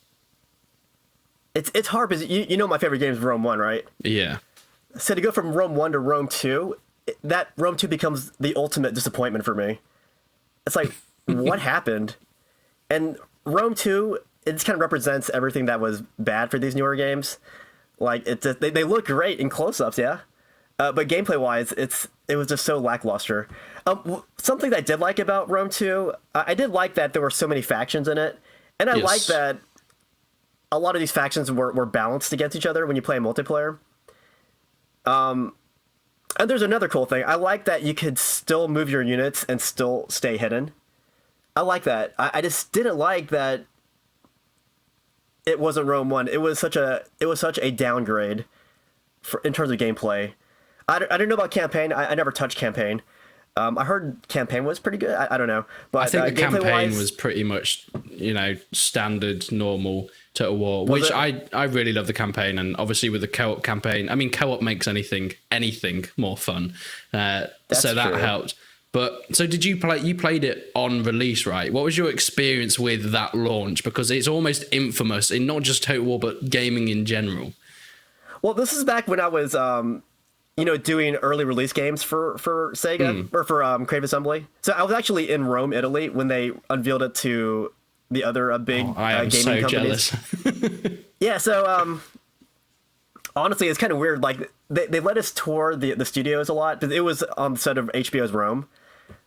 [SPEAKER 1] It's hard because you know my favorite game is Rome 1, right?
[SPEAKER 2] Yeah.
[SPEAKER 1] So to go from Rome 1 to Rome 2, that Rome 2 becomes the ultimate disappointment for me. It's like, what happened? And Rome 2, it just kind of represents everything that was bad for these newer games. Like, they look great in close-ups, yeah? But gameplay-wise, it was just so lackluster. Something that I did like about Rome 2, I did like that there were so many factions in it. And I like that a lot of these factions were balanced against each other when you play multiplayer. And there's another cool thing. I like that you could still move your units and still stay hidden. I like that. I just didn't like that it wasn't Rome 1. It was such a downgrade in terms of gameplay. I don't know about campaign. I never touched campaign. I heard campaign was pretty good. I don't know. But
[SPEAKER 2] I think the campaign was pretty much, standard, normal Total War, which I really love the campaign. And obviously with the co-op campaign, I mean, co-op makes anything more fun. So that helped. But so you played it on release, right? What was your experience with that launch? Because it's almost infamous in not just Total War, but gaming in general.
[SPEAKER 1] Well, this is back when I was, doing early release games for Sega or for Crave Assembly. So I was actually in Rome, Italy, when they unveiled it to the other big gaming companies.
[SPEAKER 2] Jealous.
[SPEAKER 1] Yeah, so honestly, it's kind of weird. Like they let us tour the studios a lot because it was on the set of HBO's Rome.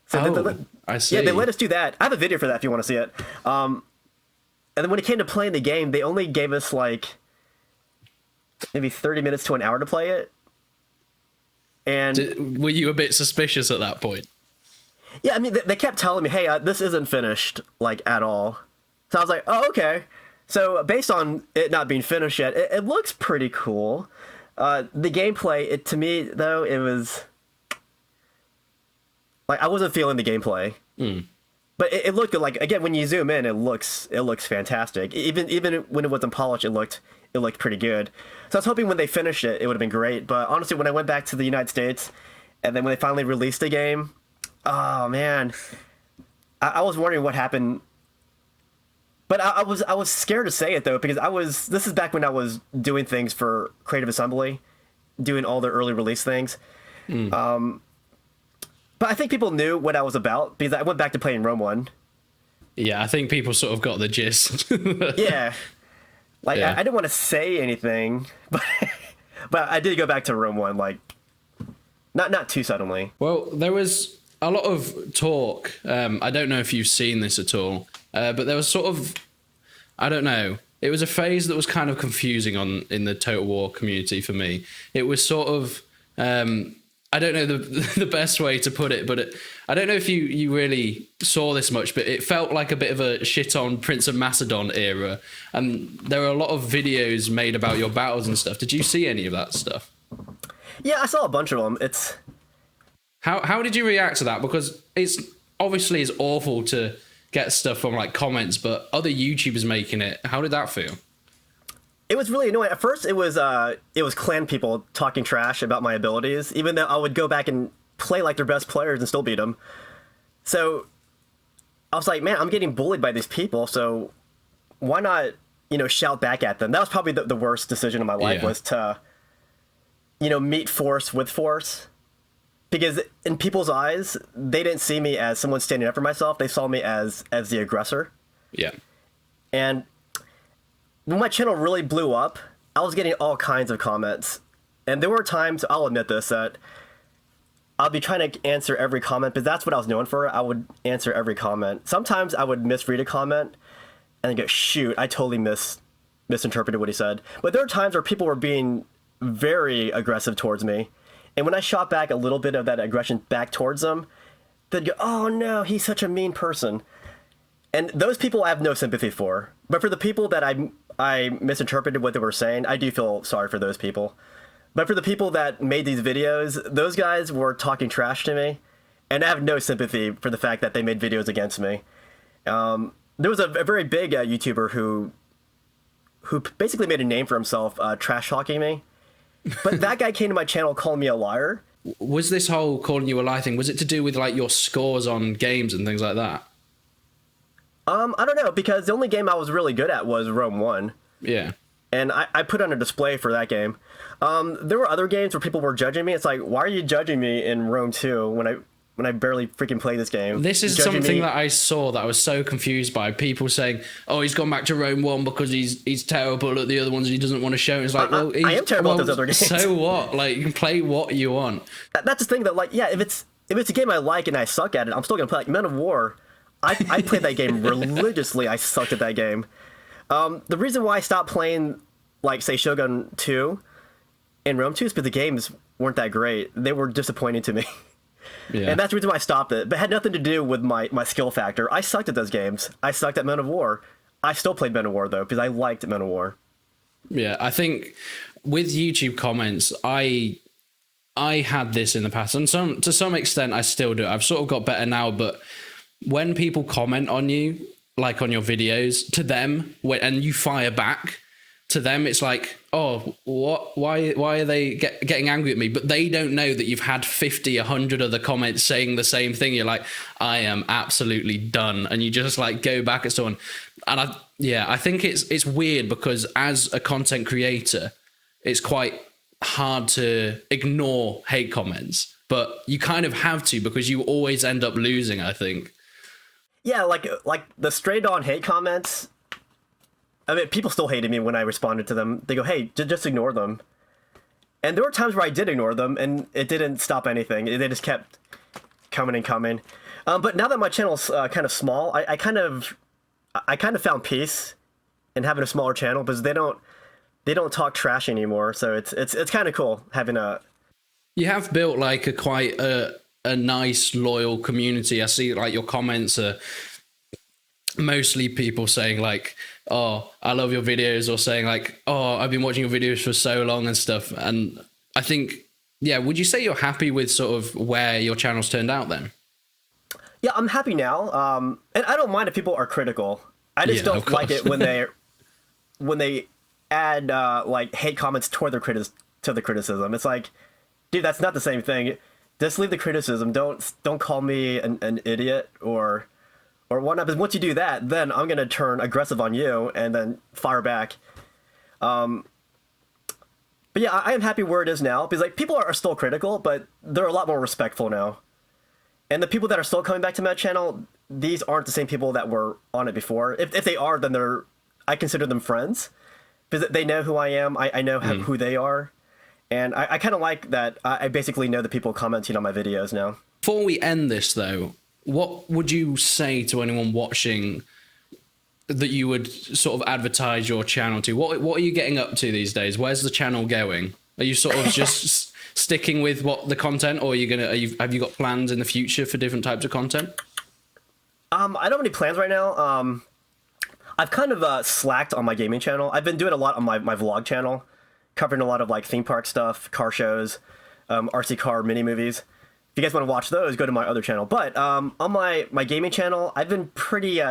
[SPEAKER 1] So
[SPEAKER 2] I see.
[SPEAKER 1] Yeah, they let us do that. I have a video for that if you want to see it. And then when it came to playing the game, they only gave us like maybe 30 minutes to an hour to play it. And
[SPEAKER 2] were you a bit suspicious at that point?
[SPEAKER 1] Yeah, I mean, they kept telling me, hey, this isn't finished, like, at all. So I was like, oh, okay. So based on it not being finished yet, it looks pretty cool. The gameplay, to me, though, it was... Like, I wasn't feeling the gameplay. but it looked good. Like again, when you zoom in, it looks fantastic. Even when it wasn't polished, it looked pretty good. So I was hoping when they finished it, it would have been great. But honestly, when I went back to the United States, and then when they finally released the game, oh man, I was wondering what happened. But I was scared to say it though, because this is back when I was doing things for Creative Assembly, doing all the early release things. But I think people knew what I was about because I went back to playing Rome 1.
[SPEAKER 2] Yeah, I think people sort of got the gist.
[SPEAKER 1] Yeah. Like,
[SPEAKER 2] Yeah.
[SPEAKER 1] I didn't want to say anything, but I did go back to Rome 1, like, not too suddenly.
[SPEAKER 2] Well, there was a lot of talk. I don't know if you've seen this at all, but there was sort of, I don't know. It was a phase that was kind of confusing in the Total War community for me. It was sort of, I don't know the best way to put it, but I don't know if you really saw this much, but it felt like a bit of a shit on Prince of Macedon era. And there were a lot of videos made about your battles and stuff. Did you see any of that stuff?
[SPEAKER 1] Yeah, I saw a bunch of them.
[SPEAKER 2] How did you react to that? Because it's obviously it's awful to get stuff from like comments, but other YouTubers making it. How did that feel?
[SPEAKER 1] It was really annoying. At first, it was clan people talking trash about my abilities, even though I would go back and play like their best players and still beat them. So I was like, man, I'm getting bullied by these people, so why not, shout back at them? That was probably the worst decision of my life, was to, meet force with force. Because in people's eyes, they didn't see me as someone standing up for myself. They saw me as the aggressor.
[SPEAKER 2] Yeah.
[SPEAKER 1] And when my channel really blew up, I was getting all kinds of comments. And there were times, I'll admit this, that I'll be trying to answer every comment, because that's what I was known for. I would answer every comment. Sometimes I would misread a comment and then go, shoot, I totally misinterpreted what he said. But there were times where people were being very aggressive towards me. And when I shot back a little bit of that aggression back towards them, they'd go, oh no, he's such a mean person. And those people I have no sympathy for. But for the people that I misinterpreted what they were saying, I do feel sorry for those people. But for the people that made these videos, those guys were talking trash to me. And I have no sympathy for the fact that they made videos against me. There was a very big YouTuber who basically made a name for himself trash talking me. But that guy came to my channel calling me a liar.
[SPEAKER 2] Was this whole calling you a liar thing, was it to do with like your scores on games and things like that?
[SPEAKER 1] I don't know, because the only game I was really good at was Rome 1.
[SPEAKER 2] Yeah.
[SPEAKER 1] And I put on a display for that game. There were other games where people were judging me. It's like, why are you judging me in Rome 2 when I barely freaking play this game?
[SPEAKER 2] This is something that I saw that I was so confused by. People saying, oh, he's gone back to Rome 1 because he's terrible at the other ones and he doesn't want to show it. It's like, well,
[SPEAKER 1] I am terrible at those other games.
[SPEAKER 2] So what? Like, you can play what you want.
[SPEAKER 1] That's the thing that, like, yeah, if it's a game I like and I suck at it, I'm still going to play. Like, Men of War, I played that game religiously. I sucked at that game. The reason why I stopped playing, like, say, Shogun 2 and Rome 2 is because the games weren't that great. They were disappointing to me. Yeah. And that's the reason why I stopped it. But it had nothing to do with my skill factor. I sucked at those games. I sucked at Men of War. I still played Men of War, though, because I liked Men of War.
[SPEAKER 2] Yeah, I think with YouTube comments, I had this in the past. And to some extent, I still do. I've sort of got better now. But when people comment on you, like on your videos, to them, and you fire back, to them, it's like, oh, what? Why are they getting angry at me? But they don't know that you've had 50, 100 other comments saying the same thing. You're like, I am absolutely done. And you just like go back at someone. And I think it's weird because as a content creator, it's quite hard to ignore hate comments. But you kind of have to because you always end up losing, I think.
[SPEAKER 1] Yeah, like the straight on hate comments. I mean, people still hated me when I responded to them. They go, hey, just ignore them. And there were times where I did ignore them, and it didn't stop anything. They just kept coming and coming. But now that my channel's kind of small, I kind of found peace in having a smaller channel because they don't talk trash anymore. So it's kind of cool having a.
[SPEAKER 2] You have built like a nice loyal community. I see like your comments are mostly people saying like, oh, I love your videos, or saying like, oh, I've been watching your videos for so long and stuff. And I think, yeah, would you say you're happy with sort of where your channel's turned out then?
[SPEAKER 1] Yeah, I'm happy now. And I don't mind if people are critical. I just
[SPEAKER 2] Yeah, of
[SPEAKER 1] don't like
[SPEAKER 2] course.
[SPEAKER 1] it when they add like hate comments toward to the criticism. It's like, dude, that's not the same thing. Just leave the criticism. Don't call me an idiot or whatnot. Because once you do that, then I'm gonna turn aggressive on you and then fire back. But yeah, I am happy where it is now because like people are still critical, but they're a lot more respectful now. And the people that are still coming back to my channel, these aren't the same people that were on it before. If they are, then I consider them friends because they know who I am. I know who they are. And I kind of like that I basically know the people commenting on my videos now.
[SPEAKER 2] Before we end this, though, what would you say to anyone watching that you would sort of advertise your channel to? What are you getting up to these days? Where's the channel going? Are you sort of just sticking with what the content, or have you got plans in the future for different types of content?
[SPEAKER 1] I don't have any plans right now. I've kind of slacked on my gaming channel. I've been doing a lot on my vlog channel, covering a lot of like theme park stuff, car shows, RC car mini movies. If you guys want to watch those, go to my other channel. But on my gaming channel, I've been pretty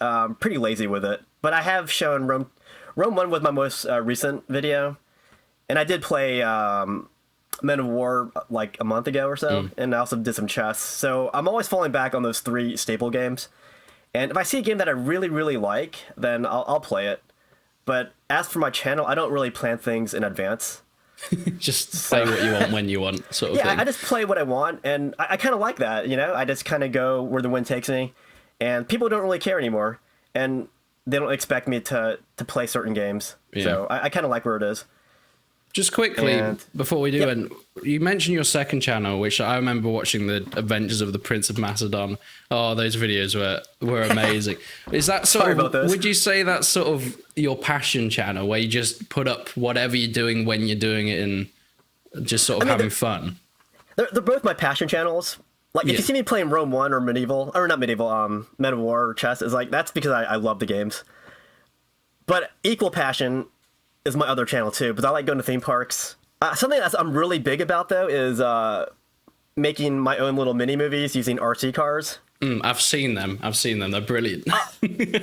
[SPEAKER 1] lazy with it. But I have shown Rome 1 was my most recent video, and I did play Men of War like a month ago or so, and I also did some chess. So I'm always falling back on those 3 staple games. And if I see a game that I really, really like, then I'll play it. But as for my channel, I don't really plan things in advance.
[SPEAKER 2] Just play what you want when you want, sort of thing.
[SPEAKER 1] I just play what I want, and I kind of like that, you know? I just kind of go where the wind takes me, and people don't really care anymore, and they don't expect me to play certain games. Yeah. So I kind of like where it is.
[SPEAKER 2] Just quickly, before we do end, you mentioned your second channel, which I remember watching the Adventures of the Prince of Macedon. Oh, those videos were amazing. Is that sort of, would you say that's sort of your passion channel, where you just put up whatever you're doing when you're doing it and just sort of having fun?
[SPEAKER 1] They're both my passion channels. Like, if you see me playing Rome 1 or Men of War or chess, is like, that's because I love the games. But equal passion is my other channel too, because I like going to theme parks. Something that I'm really big about though is making my own little mini movies using RC cars.
[SPEAKER 2] I've seen them. They're brilliant.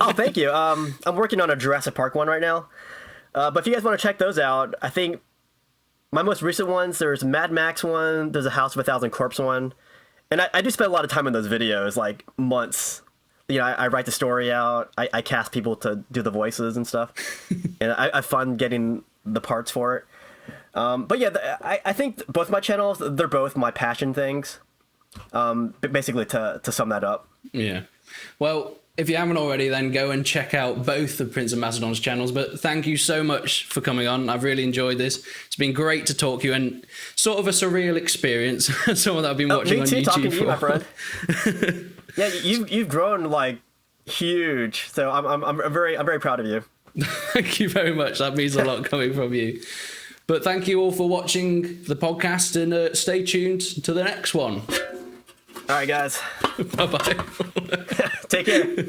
[SPEAKER 1] Oh, thank you. I'm working on a Jurassic Park one right now. But if you guys want to check those out, I think my most recent ones, there's Mad Max one, there's a House of a Thousand Corpse one. And I do spend a lot of time in those videos, like months. You know, I write the story out, I cast people to do the voices and stuff. And I have fun getting the parts for it. But yeah, I think both my channels, they're both my passion things. Basically, to sum that up.
[SPEAKER 2] Yeah. Well, if you haven't already, then go and check out both of Prince of Macedon's channels. But thank you so much for coming on. I've really enjoyed this. It's been great to talk to you, and sort of a surreal experience. Someone that I've been watching on YouTube
[SPEAKER 1] talking to
[SPEAKER 2] for.
[SPEAKER 1] You, my friend. Yeah, you've grown like huge. So I'm very proud of you.
[SPEAKER 2] Thank you very much. That means a lot coming from you. But thank you all for watching the podcast, and stay tuned to the next one.
[SPEAKER 1] All right, guys.
[SPEAKER 2] Bye-bye.
[SPEAKER 1] Take care.